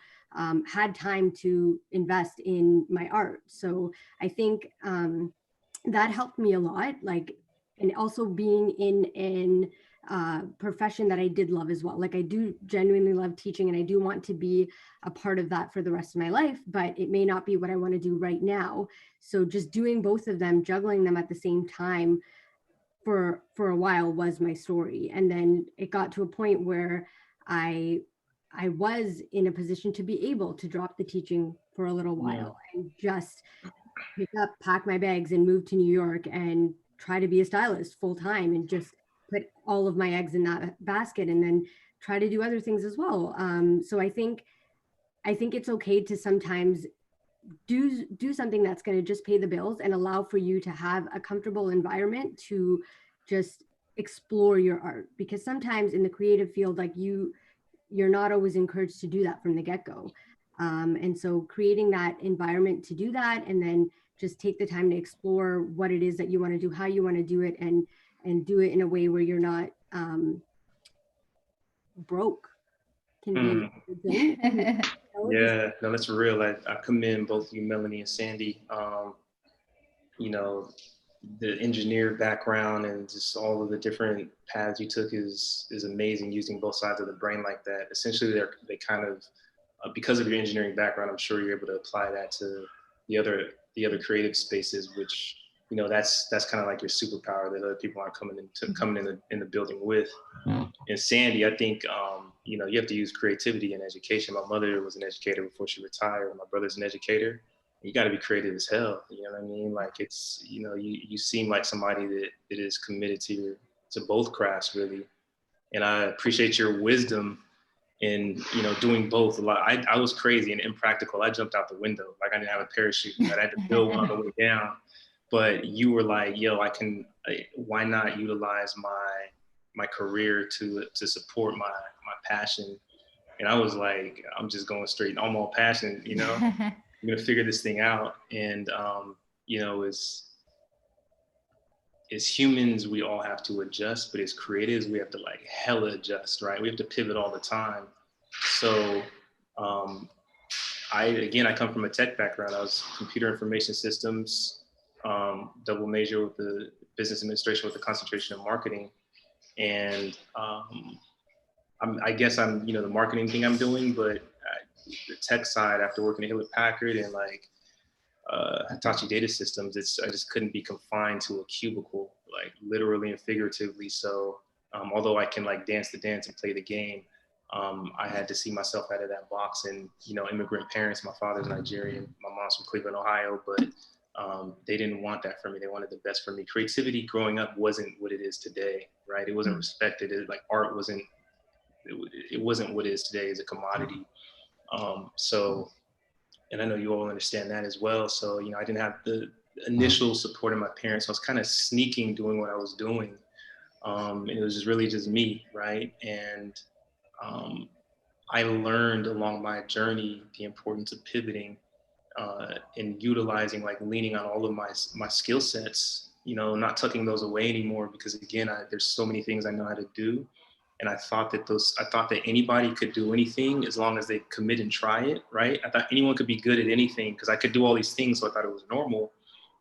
had time to invest in my art. So I think that helped me a lot. Like, and also being in profession that I did love as well. Like I do genuinely love teaching, and I do want to be a part of that for the rest of my life, but it may not be what I want to do right now. So just doing both of them, juggling them at the same time for a while was my story. And then it got to a point where I was in a position to be able to drop the teaching for a little while and just pick up, pack my bags and move to New York and try to be a stylist full time, and just put all of my eggs in that basket, and then try to do other things as well. So I think it's okay to sometimes do something that's going to just pay the bills and allow for you to have a comfortable environment to just explore your art, because sometimes in the creative field, like you're not always encouraged to do that from the get-go. And so creating that environment to do that, and then just take the time to explore what it is that you want to do, how you want to do it, and do it in a way where you're not broke. Can be a good thing. Yeah, no, that's real. I commend both you, Melanie and Sandy. You know, the engineer background and just all of the different paths you took is amazing, using both sides of the brain like that. Essentially, they kind of, because of your engineering background, I'm sure you're able to apply that to the other creative spaces, which, you know, that's kind of like your superpower that other people aren't coming in the building with. And Sandy, I think, you know, you have to use creativity in education. My mother was an educator before she retired. My brother's an educator. You got to be creative as hell. You know what I mean? Like, it's, you know, you seem like somebody that is committed to both crafts, really. And I appreciate your wisdom in, you know, doing both a lot. I was crazy and impractical. I jumped out the window. Like, I didn't have a parachute. I had to build one on the way down. But you were like, yo, why not utilize my career to support my passion? And I was like, I'm just going straight, I'm all passion, you know, I'm going to figure this thing out. And, you know, as humans, we all have to adjust, but as creatives, we have to like hella adjust, right? We have to pivot all the time. So I come from a tech background. I was computer information systems, double major with the business administration with a concentration in marketing. And I guess I'm, the marketing thing I'm doing, but the tech side, after working at Hewlett Packard and like Hitachi Data Systems, I just couldn't be confined to a cubicle, like literally and figuratively. So although I can like dance the dance and play the game, I had to see myself out of that box. And, immigrant parents, my father's Nigerian, my mom's from Cleveland, Ohio, but they didn't want that for me. They wanted the best for me. Creativity growing up wasn't what it is today, right? It wasn't respected. Art wasn't, it wasn't what it is today as a commodity. And I know you all understand that as well. So, I didn't have the initial support of my parents. So I was kind of sneaking doing what I was doing. And it was really just me, right? And I learned along my journey the importance of pivoting and utilizing, like leaning on all of my skill sets, not tucking those away anymore, because again, there's so many things I know how to do. And I thought that anybody could do anything as long as they commit and try it, right? I thought anyone could be good at anything because I could do all these things, so I thought it was normal.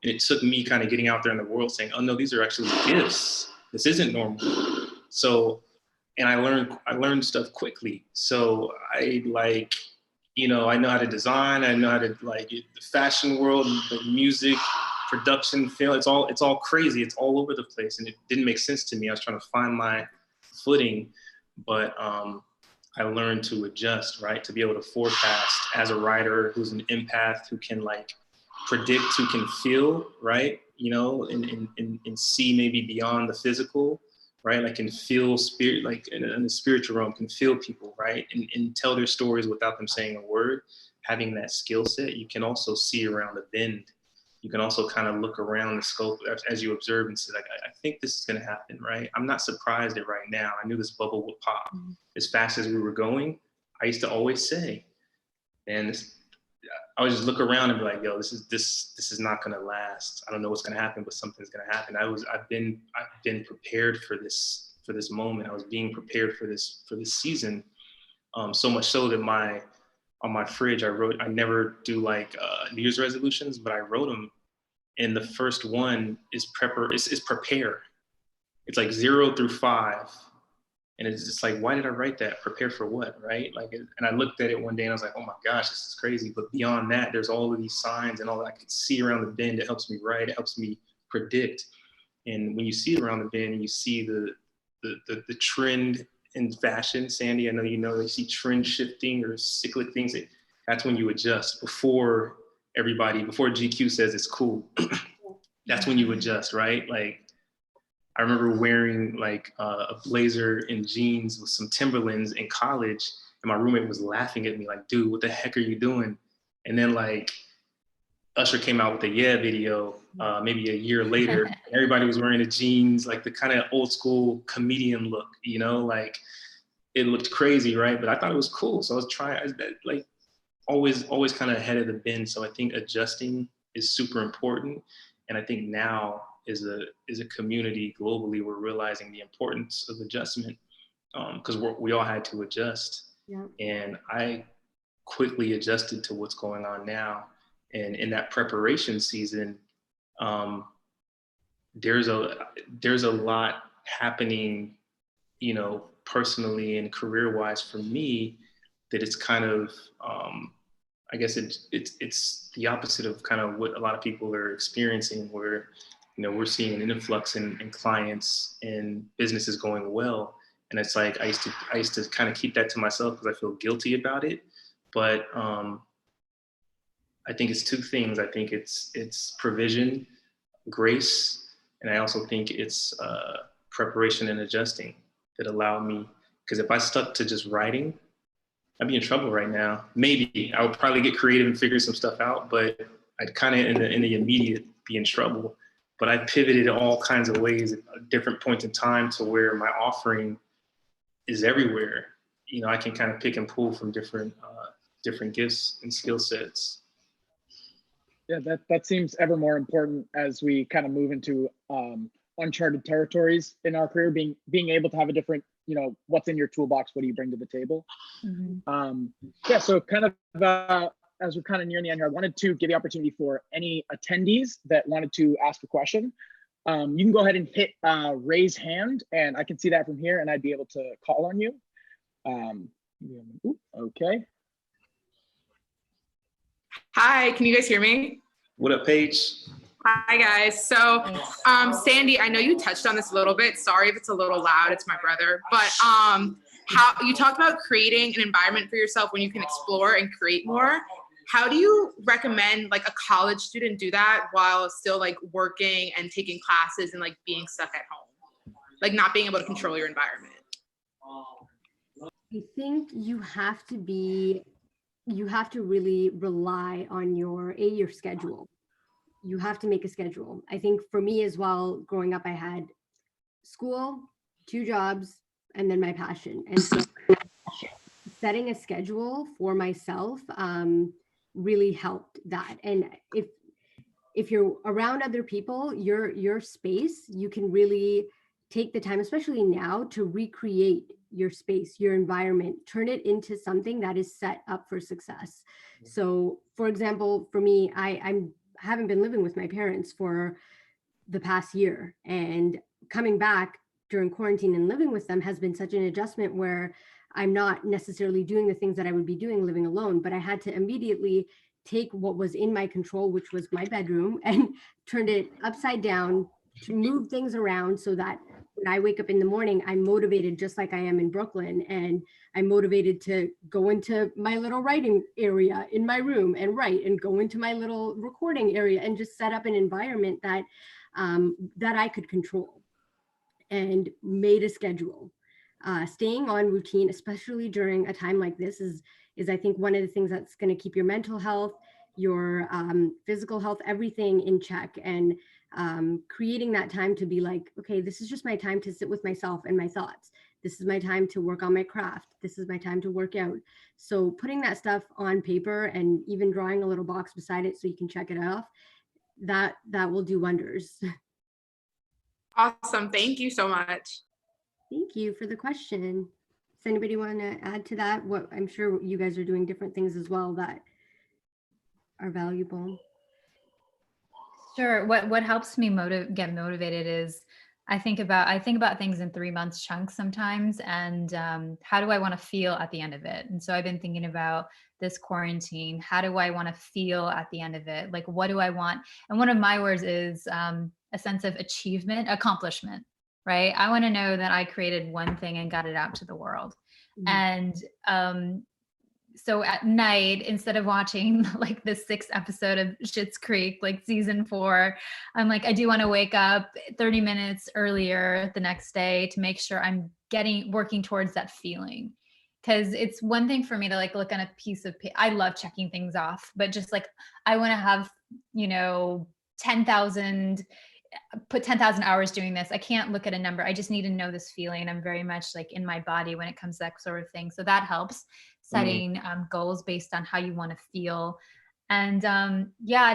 And it took me kind of getting out there in the world saying, oh no, these are actually gifts. This isn't normal. So, and I learned stuff quickly. So I I know how to design. I know how to the fashion world, the music, production, film. It's all crazy. It's all over the place. And it didn't make sense to me. I was trying to find my footing, but I learned to adjust, right? To be able to forecast as a writer who's an empath, who can predict, who can feel, right? And see maybe beyond the physical, right? Like can feel spirit, like in the spiritual realm, can feel people, right? And tell their stories without them saying a word. Having that skill set, you can also see around the bend. You can also kind of look around the scope as you observe and say, I think this is going to happen, right? I'm not surprised at right now. I knew this bubble would pop as fast as we were going. I used to always say, and I would just look around and be like, yo, this is not going to last. I don't know what's going to happen, but something's going to happen. I've been prepared for this moment. I was being prepared for this season. So much so that on my fridge, I never do New Year's resolutions, but I wrote them. And the first one is prepare. It's like 0 through 5. And it's just like, why did I write that? Prepare for what, right? And I looked at it one day and I was like, oh my gosh, this is crazy. But beyond that, there's all of these signs and all that I could see around the bend. It helps me write, it helps me predict. And when you see around the bend and you see the trend in fashion, Sandy, I know you see trend shifting or cyclic things. That's when you adjust before GQ says it's cool. That's when you adjust, right? I remember wearing a blazer and jeans with some Timberlands in college, and my roommate was laughing at me like, dude, what the heck are you doing? And then Usher came out with the Yeah video maybe a year later. Everybody was wearing the jeans, the kind of old school comedian look, it looked crazy, right? But I thought it was cool. So I was trying, always kind of ahead of the bend. So I think adjusting is super important. And I think now as a community globally, we're realizing the importance of adjustment because we all had to adjust. Yeah. And I quickly adjusted to what's going on now. And in that preparation season, there's a lot happening, personally and career-wise for me, that it's kind of, I guess it's the opposite of kind of what a lot of people are experiencing, where, we're seeing an influx in clients and businesses going well. And it's I used to kind of keep that to myself because I feel guilty about it. But I think it's two things. I think it's provision, grace, and I also think it's preparation and adjusting that allowed me, because if I stuck to just writing, I'd be in trouble right now. Maybe I would probably get creative and figure some stuff out, but I'd kind of in the immediate be in trouble. But I pivoted in all kinds of ways at different points in time to where my offering is everywhere. I can kind of pick and pull from different gifts and skill sets. Yeah, that seems ever more important as we kind of move into uncharted territories in our career, being able to have a different, what's in your toolbox, what do you bring to the table? Mm-hmm. So kind of as we're kind of nearing the end here, I wanted to give the opportunity for any attendees that wanted to ask a question. You can go ahead and hit raise hand, and I can see that from here, and I'd be able to call on you. Okay. Hi, can you guys hear me? What up, Paige? Hi guys. So, Sandy, I know you touched on this a little bit. Sorry if it's a little loud. It's my brother. But how you talked about creating an environment for yourself when you can explore and create more. How do you recommend like a college student do that while still like working and taking classes and like being stuck at home, like not being able to control your environment? I think you have to really rely on your schedule. You have to make a schedule. I think for me as well, growing up, I had school, 2 jobs, and then my passion. And so setting a schedule for myself really helped that. And if you're around other people, your space, you can really take the time, especially now, to recreate your space, your environment, turn it into something that is set up for success. So for example, for me, I haven't been living with my parents for the past year, and coming back during quarantine and living with them has been such an adjustment where I'm not necessarily doing the things that I would be doing living alone, but I had to immediately take what was in my control, which was my bedroom, and turned it upside down to move things around so that when I wake up in the morning, I'm motivated just like I am in Brooklyn, and I'm motivated to go into my little writing area in my room and write, and go into my little recording area and just set up an environment that that I could control, and made a schedule. Staying on routine, especially during a time like this, is I think one of the things that's going to keep your mental health, your physical health, everything in check. And creating that time to be like, okay, this is just my time to sit with myself and my thoughts. This is my time to work on my craft. This is my time to work out. So putting that stuff on paper and even drawing a little box beside it so you can check it off, that will do wonders. Awesome. Thank you so much. Thank you for the question. Does anybody want to add to that? What, I'm sure you guys are doing different things as well that are valuable. Sure. What helps me get motivated is I think about things in 3 month chunks sometimes, and how do I want to feel at the end of it? And so I've been thinking about this quarantine. How do I want to feel at the end of it? Like, what do I want? And one of my words is a sense of achievement, accomplishment, right? I want to know that I created one thing and got it out to the world. Mm-hmm. And so at night, instead of watching like the 6th episode of Schitt's Creek, like season 4, I'm like, I do want to wake up 30 minutes earlier the next day to make sure I'm working towards that feeling. Because it's one thing for me to like look on a piece of paper. I love checking things off, but just like, I want to have, 10,000 hours doing this. I can't look at a number. I just need to know this feeling. I'm very much like in my body when it comes to that sort of thing. So that helps setting goals based on how you want to feel. And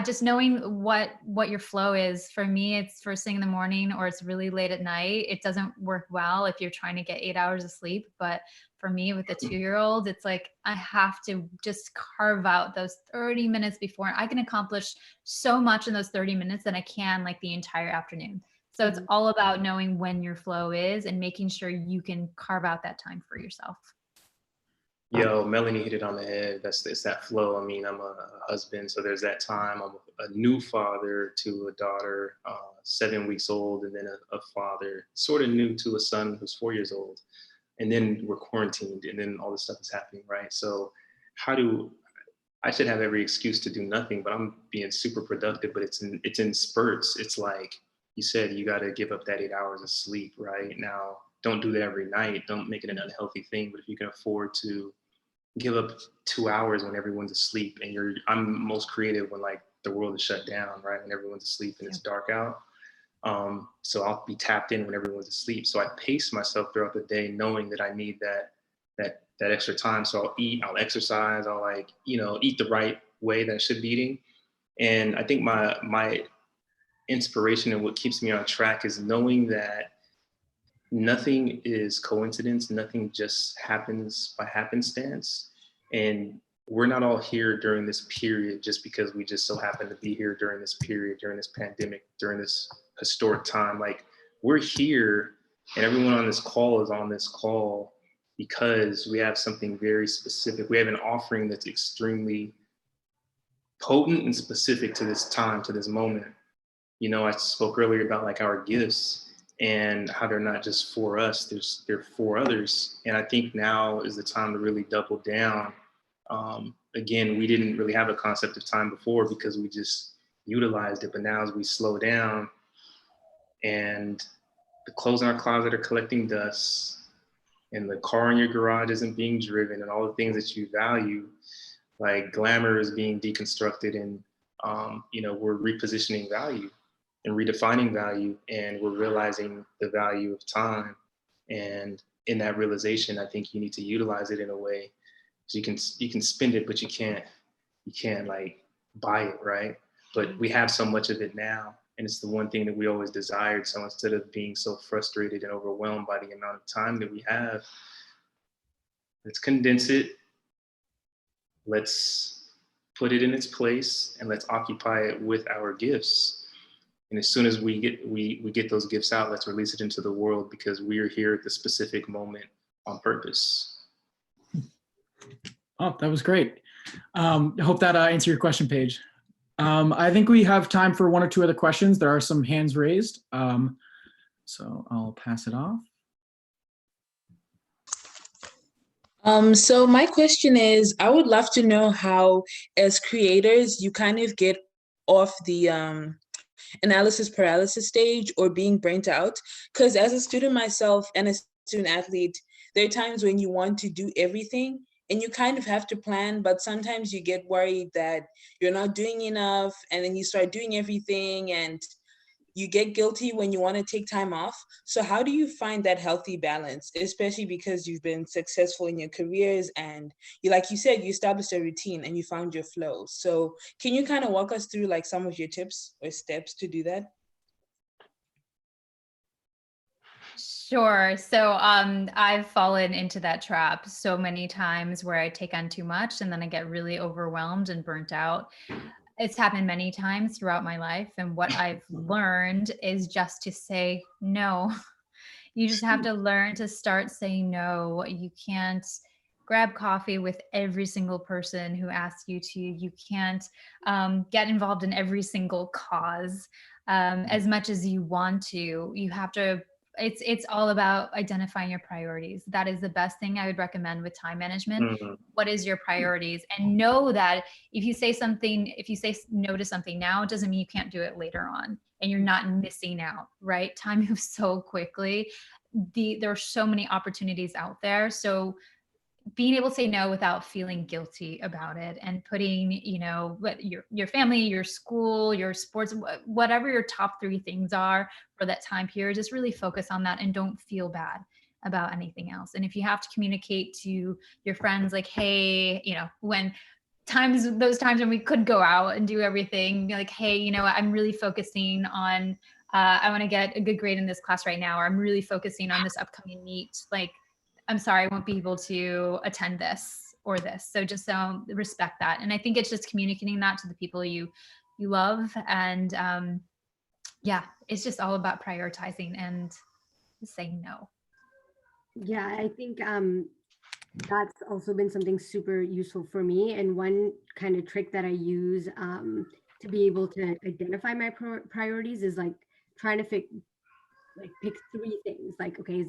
just knowing what your flow is. For me, it's first thing in the morning or it's really late at night. It doesn't work well if you're trying to get 8 hours of sleep. But for me with a 2-year-old, it's like I have to just carve out those 30 minutes before. I can accomplish so much in those 30 minutes than I can like the entire afternoon. So it's all about knowing when your flow is and making sure you can carve out that time for yourself. Yo, Melanie hit it on the head. It's that flow. I mean, I'm a husband, so there's that time. I'm a new father to a daughter, 7 weeks old, and then a father, sort of new to a son who's 4 years old. And then we're quarantined, and then all this stuff is happening, right? So I should have every excuse to do nothing, but I'm being super productive, but it's in spurts. It's like you said, you got to give up that 8 hours of sleep, right? Now, don't do that every night. Don't make it an unhealthy thing. But if you can afford to give up 2 hours when everyone's asleep, and I'm most creative when like the world is shut down, right? And everyone's asleep and it's dark out. So I'll be tapped in when everyone's asleep. So I pace myself throughout the day, knowing that I need that extra time. So I'll eat, I'll exercise, I'll like, eat the right way that I should be eating. And I think my inspiration and what keeps me on track is knowing that nothing is coincidence. Nothing just happens by happenstance. And we're not all here during this period just because we just so happen to be here during this period, during this pandemic, during this historic time. Like, we're here and everyone on this call is on this call because we have something very specific. We have an offering that's extremely potent and specific to this time, to this moment. You know, I spoke earlier about like our gifts and how they're not just for us, they're for others. And I think now is the time to really double down. Again, we didn't really have a concept of time before because we just utilized it, but now as we slow down and the clothes in our closet are collecting dust and the car in your garage isn't being driven and all the things that you value, like glamour is being deconstructed and, you know, we're repositioning value and redefining value, and we're realizing the value of time. And in that realization, I think you need to utilize it in a way so you can spend it, but you can't like buy it, right? But we have so much of it now, and it's the one thing that we always desired. So instead of being so frustrated and overwhelmed by the amount of time that we have, let's condense it. Let's put it in its place and let's occupy it with our gifts. And as soon as we get those gifts out, let's release it into the world because we are here at the specific moment on purpose. Oh, that was great. I hope that answered your question, Paige. I think we have time for one or two other questions. There are some hands raised. So I'll pass it off. So my question is, I would love to know how, as creators, you kind of get off the analysis paralysis stage or being burnt out. Because as a student myself and a student athlete, there are times when you want to do everything and you kind of have to plan, but sometimes you get worried that you're not doing enough, and then you start doing everything and you get guilty when you want to take time off. So how do you find that healthy balance, especially because you've been successful in your careers and you, like you said, you established a routine and you found your flow. So can you kind of walk us through like some of your tips or steps to do that? Sure. So I've fallen into that trap so many times where I take on too much and then I get really overwhelmed and burnt out. It's happened many times throughout my life. And what I've learned is just to say no. You just have to learn to start saying no. You can't grab coffee with every single person who asks you to. You can't get involved in every single cause as much as you want to. You have to. It's all about identifying your priorities. That is the best thing I would recommend with time management. Mm-hmm. What is your priorities? And know that if you say no to something now, it doesn't mean you can't do it later on, and you're not missing out, right? Time moves so quickly. There are so many opportunities out there. So being able to say no without feeling guilty about it, and putting, your family, your school, your sports, whatever your top 3 things are for that time period, just really focus on that and don't feel bad about anything else. And if you have to communicate to your friends, like, hey, when those times when we could go out and do everything, like, hey, I'm really focusing on, I want to get a good grade in this class right now, or I'm really focusing on this upcoming meet. Like, I'm sorry, I won't be able to attend this or this. So just respect that. And I think it's just communicating that to the people you love. And it's just all about prioritizing and saying no. Yeah, I think that's also been something super useful for me. And one kind of trick that I use to be able to identify my priorities is like trying to pick 3 things. Like, okay,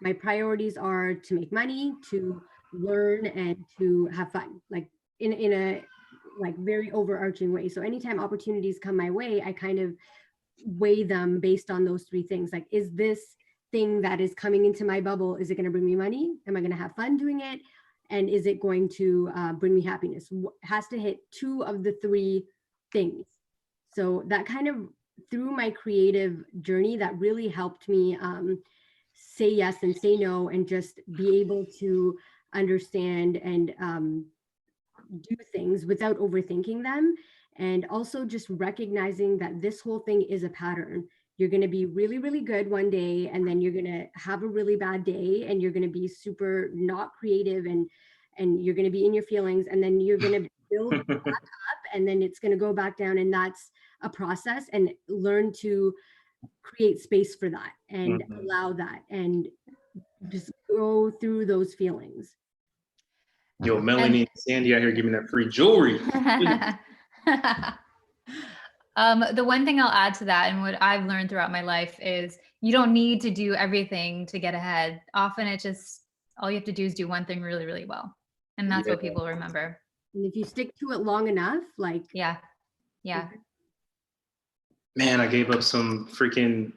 my priorities are to make money, to learn, and to have fun, like in a like very overarching way. So anytime opportunities come my way, I kind of weigh them based on those 3 things. Like, is this thing that is coming into my bubble, is it going to bring me money? Am I going to have fun doing it? And is it going to bring me happiness? It has to hit 2 of the 3 things. So that kind of, through my creative journey, that really helped me say yes and say no, and just be able to understand and do things without overthinking them. And also just recognizing that this whole thing is a pattern. You're going to be really, really good one day, and then you're going to have a really bad day, and you're going to be super not creative, and you're going to be in your feelings, and then you're going to build back up, and then it's going to go back down. And that's a process. And learn to create space for that and Mhm. allow that and just go through those feelings. Yo, Melanie and Sandy out here giving that free jewelry. The one thing I'll add to that, and what I've learned throughout my life, is you don't need to do everything to get ahead. Often it just, all you have to do is do one thing really, really well. And that's what people remember. And if you stick to it long enough, like, Yeah. Man, I gave up some freaking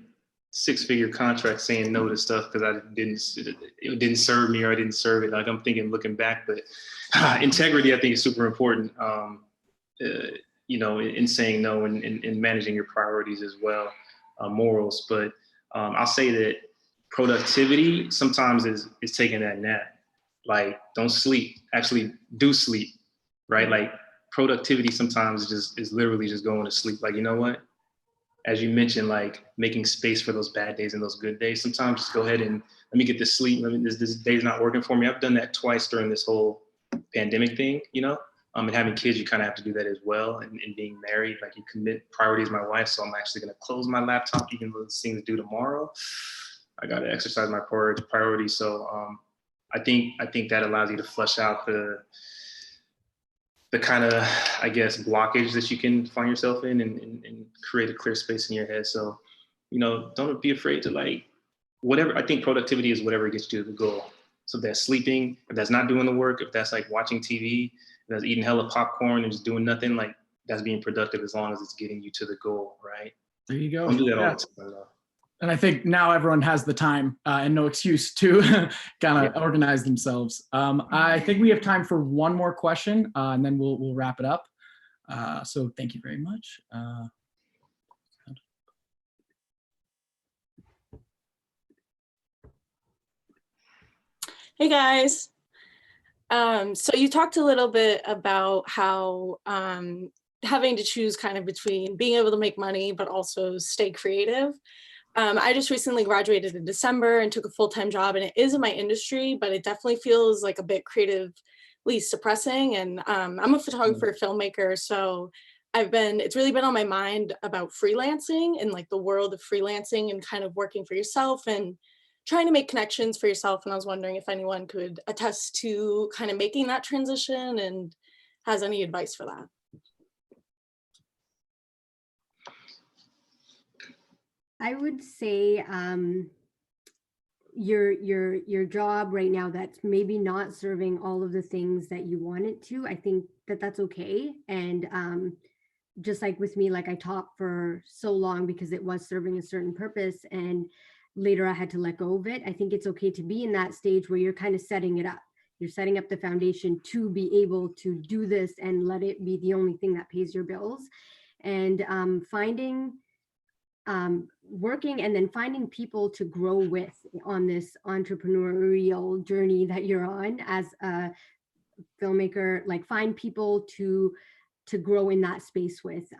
6-figure contract saying no to stuff because it didn't serve me or I didn't serve it. Like I'm thinking, looking back, but integrity I think is super important. In saying no and in managing your priorities as well, morals. But I'll say that productivity sometimes is taking that nap. Like don't sleep, actually do sleep, right? Like productivity sometimes is literally just going to sleep. Like, you know what? As you mentioned, like making space for those bad days and those good days. Sometimes just go ahead and let me get this sleep. This day's not working for me. I've done that twice during this whole pandemic thing, and having kids, you kind of have to do that as well. And being married, like you commit priorities. My wife, so I'm actually going to close my laptop even though this thing's due tomorrow. I got to exercise my priorities. So I think that allows you to flush out the kind of, I guess, blockage that you can find yourself in and create a clear space in your head. So, don't be afraid to like, whatever. I think productivity is whatever gets you to the goal. So if that's sleeping, if that's not doing the work, if that's like watching TV, if that's eating hella popcorn and just doing nothing, like that's being productive as long as it's getting you to the goal, right? There you go. Don't do that all the time though. And I think now everyone has the time and no excuse to kind of organize themselves. I think we have time for one more question and then we'll wrap it up. So thank you very much. Hey guys. So you talked a little bit about how having to choose kind of between being able to make money, but also stay creative. I just recently graduated in December and took a full-time job, and it is in my industry, but it definitely feels like a bit creatively suppressing. And I'm a photographer, filmmaker, so it's really been on my mind about freelancing and like the world of freelancing and kind of working for yourself and trying to make connections for yourself. And I was wondering if anyone could attest to kind of making that transition and has any advice for that. I would say your job right now that's maybe not serving all of the things that you want it to. I think that's okay. And just like with me, like I taught for so long because it was serving a certain purpose, and later I had to let go of it. I think it's okay to be in that stage where you're kind of setting it up. You're setting up the foundation to be able to do this and let it be the only thing that pays your bills. And working and then finding people to grow with on this entrepreneurial journey that you're on as a filmmaker, like find people to grow in that space with.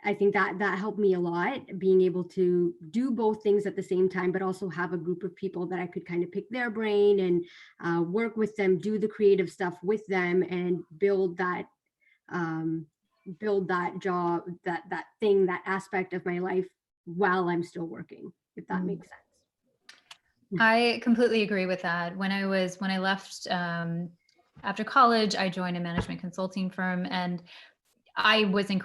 I think that helped me a lot, being able to do both things at the same time, but also have a group of people that I could kind of pick their brain and work with them, do the creative stuff with them, and build that job, that thing, that aspect of my life while I'm still working, if that makes sense. I completely agree with that. When I left after college, I joined a management consulting firm, and I wasn't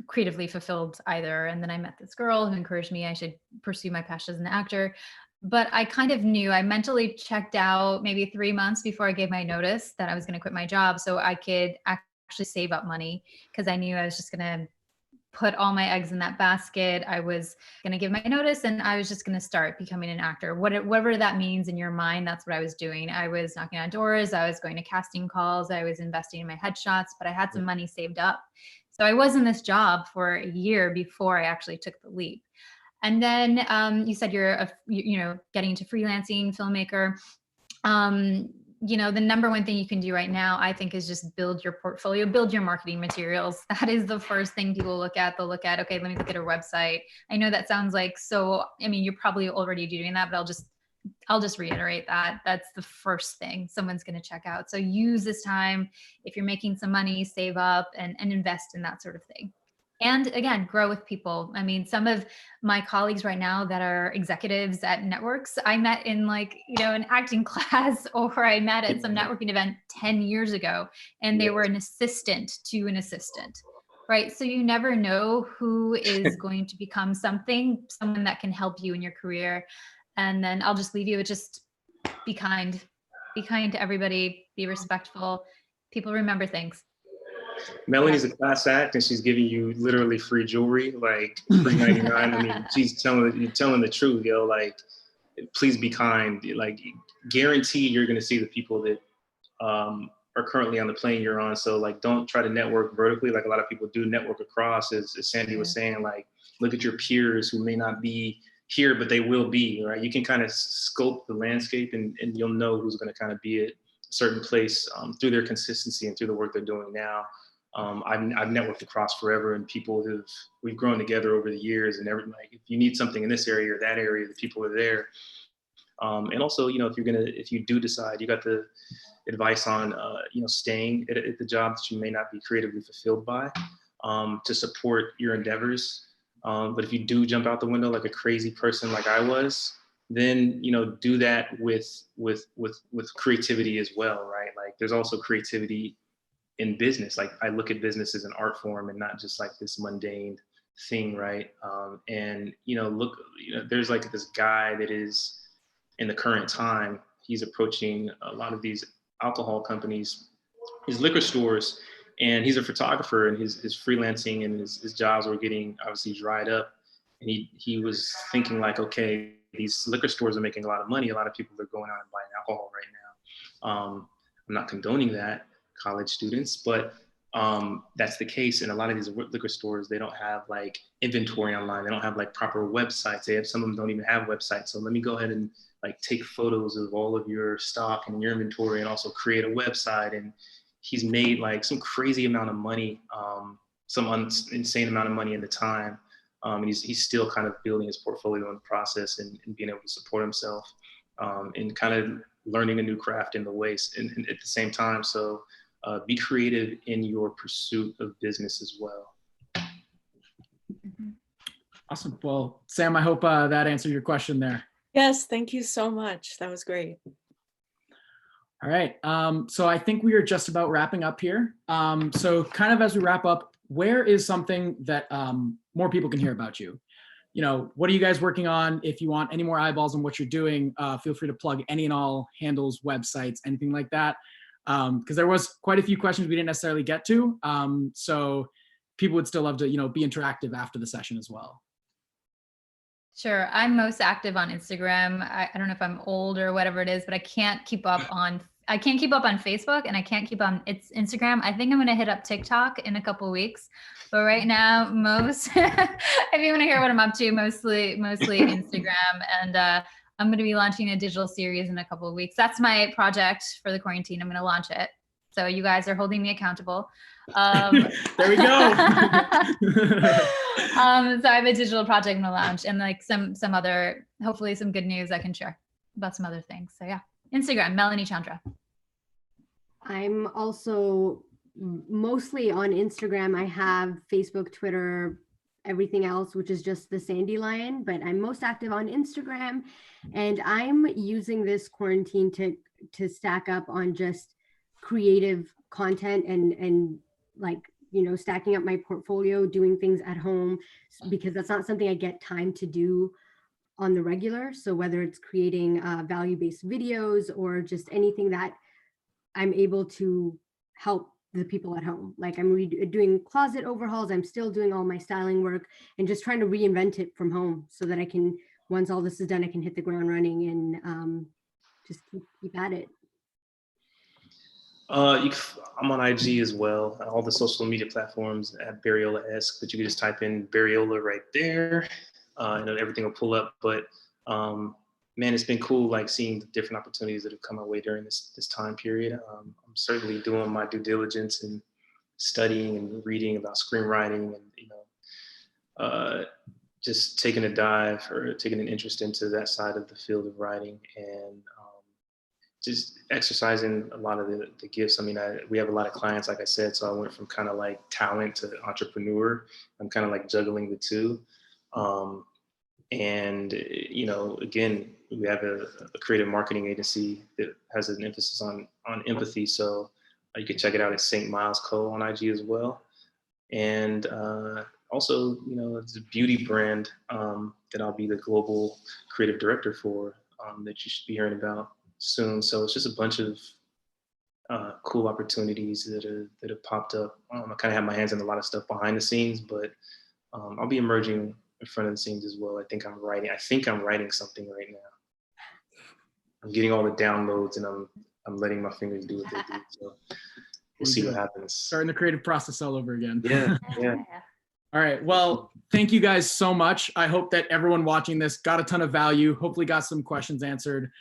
creatively fulfilled either. And then I met this girl who encouraged me I should pursue my passion as an actor. But I kind of knew, I mentally checked out maybe 3 months before I gave my notice that I was going to quit my job so I could actually save up money, because I knew I was just going to put all my eggs in that basket. I was going to give my notice and I was just going to start becoming an actor. Whatever that means in your mind, that's what I was doing. I was knocking on doors. I was going to casting calls. I was investing in my headshots, but I had some money saved up. So I was in this job for a year before I actually took the leap. And then you said you're getting into freelancing, filmmaker. The number one thing you can do right now, I think, is just build your portfolio, build your marketing materials. That is the first thing people look at. They'll look at, okay, let me look at her website. I know that sounds like you're probably already doing that, but I'll just reiterate that. That's the first thing someone's going to check out. So use this time. If you're making some money, save up and invest in that sort of thing. And again, grow with people. I mean, some of my colleagues right now that are executives at networks, I met in like, an acting class, or I met at some networking event 10 years ago, and they were an assistant to an assistant, right? So you never know who is going to become someone that can help you in your career. And then I'll just leave you with just be kind to everybody, be respectful. People remember things. Melanie's a class act, and she's giving you literally free jewelry, like $3.99. I mean, she's telling the truth, yo. Like, please be kind. Like, guarantee you're gonna see the people that are currently on the plane you're on. So like, don't try to network vertically like a lot of people do. Network across, as Sandy was saying. Like, look at your peers who may not be here, but they will be. Right? You can kind of scope the landscape, and you'll know who's going to kind of be at a certain place through their consistency and through the work they're doing now. I've networked across forever, and we've grown together over the years. And like, if you need something in this area or that area, the people are there. And also, if you do decide, you got the advice on, staying at the job that you may not be creatively fulfilled by, to support your endeavors. But if you do jump out the window like a crazy person like I was, then do that with creativity as well, right? Like, there's also creativity in business. Like, I look at business as an art form and not just like this mundane thing, right? And there's like this guy that is in the current time, he's approaching a lot of these alcohol companies, his liquor stores, and he's a photographer, and his freelancing and his jobs were getting obviously dried up. And he was thinking like, okay, these liquor stores are making a lot of money. A lot of people are going out and buying alcohol right now. I'm not condoning that, college students, but that's the case. And a lot of these liquor stores, they don't have like inventory online. They don't have like proper websites. Some of them don't even have websites. So let me go ahead and like take photos of all of your stock and your inventory, and also create a website. And he's made like some crazy amount of money, some insane amount of money at the time. And he's still kind of building his portfolio in the process, and being able to support himself, and kind of learning a new craft in the ways and at the same time. So be creative in your pursuit of business as well. Awesome. Well, Sam, I hope that answered your question there. Yes, thank you so much. That was great. All right. So I think we are just about wrapping up here. So kind of as we wrap up, where is something that more people can hear about you? What are you guys working on? If you want any more eyeballs on what you're doing, feel free to plug any and all handles, websites, anything like that. Because there was quite a few questions we didn't necessarily get to. So people would still love to, be interactive after the session as well. Sure. I'm most active on Instagram. I don't know if I'm old or whatever it is, but I can't keep up on Facebook, and I can't keep on Instagram. I think I'm going to hit up TikTok in a couple of weeks. But right now, if you want to hear what I'm up to, mostly Instagram. And I'm going to be launching a digital series in a couple of weeks. That's my project for the quarantine. I'm going to launch it. So you guys are holding me accountable. There we go. So I have a digital project I'm gonna launch, and like some other, hopefully some good news I can share about some other things. So yeah, Instagram, Melanie Chandra. I'm also mostly on Instagram. I have Facebook, Twitter, everything else, which is just the Sandy Lion, but I'm most active on Instagram, and I'm using this quarantine to stack up on just creative content and like, stacking up my portfolio, doing things at home, because that's not something I get time to do on the regular. So whether it's creating value-based videos or just anything that I'm able to help the people at home. Like, I'm doing closet overhauls, I'm still doing all my styling work, and just trying to reinvent it from home so that I can, once all this is done, I can hit the ground running and just keep at it. I'm on IG as well, all the social media platforms at Bereola-esque, but you can just type in Bereola right there, and everything will pull up. But man, it's been cool, like seeing the different opportunities that have come my way during this time period. I'm certainly doing my due diligence and studying and reading about screenwriting, and just taking a dive or taking an interest into that side of the field of writing, and just exercising a lot of the gifts. I mean, we have a lot of clients, like I said, so I went from kind of like talent to entrepreneur. I'm kind of like juggling the two. And, again, we have a creative marketing agency that has an emphasis on empathy. So you can check it out at St. Miles Co. on IG as well. And also, it's a beauty brand that I'll be the global creative director for that you should be hearing about soon. So it's just a bunch of cool opportunities that have popped up. I kind of have my hands in a lot of stuff behind the scenes, but I'll be emerging in front of the scenes as well. I think I'm writing something right now. I'm getting all the downloads and I'm letting my fingers do what they do. So we'll see what happens. Starting the creative process all over again. Yeah. All right. Well, thank you guys so much. I hope that everyone watching this got a ton of value. Hopefully got some questions answered.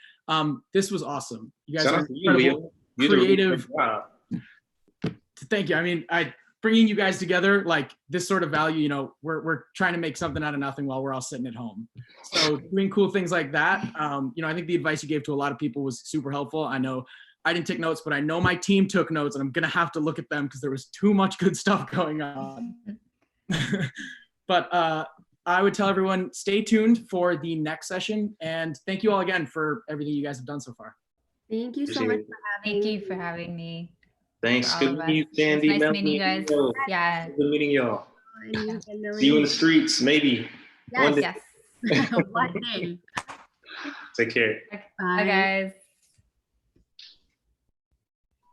This was awesome. You guys are incredible, creative. Thank you. I mean, bringing you guys together, like this sort of value, we're trying to make something out of nothing while we're all sitting at home. So doing cool things like that, I think the advice you gave to a lot of people was super helpful. I know I didn't take notes, but I know my team took notes, and I'm going to have to look at them because there was too much good stuff going on. But I would tell everyone, stay tuned for the next session. And thank you all again for everything you guys have done so far. Thank you so much for having me. Thank you for having me. Thanks. Good meeting you, Sandy. Nice meeting you guys. Yeah. Good meeting y'all. Yeah. See you in the streets, maybe. Yes. Yes. One day. Take care. Bye, guys.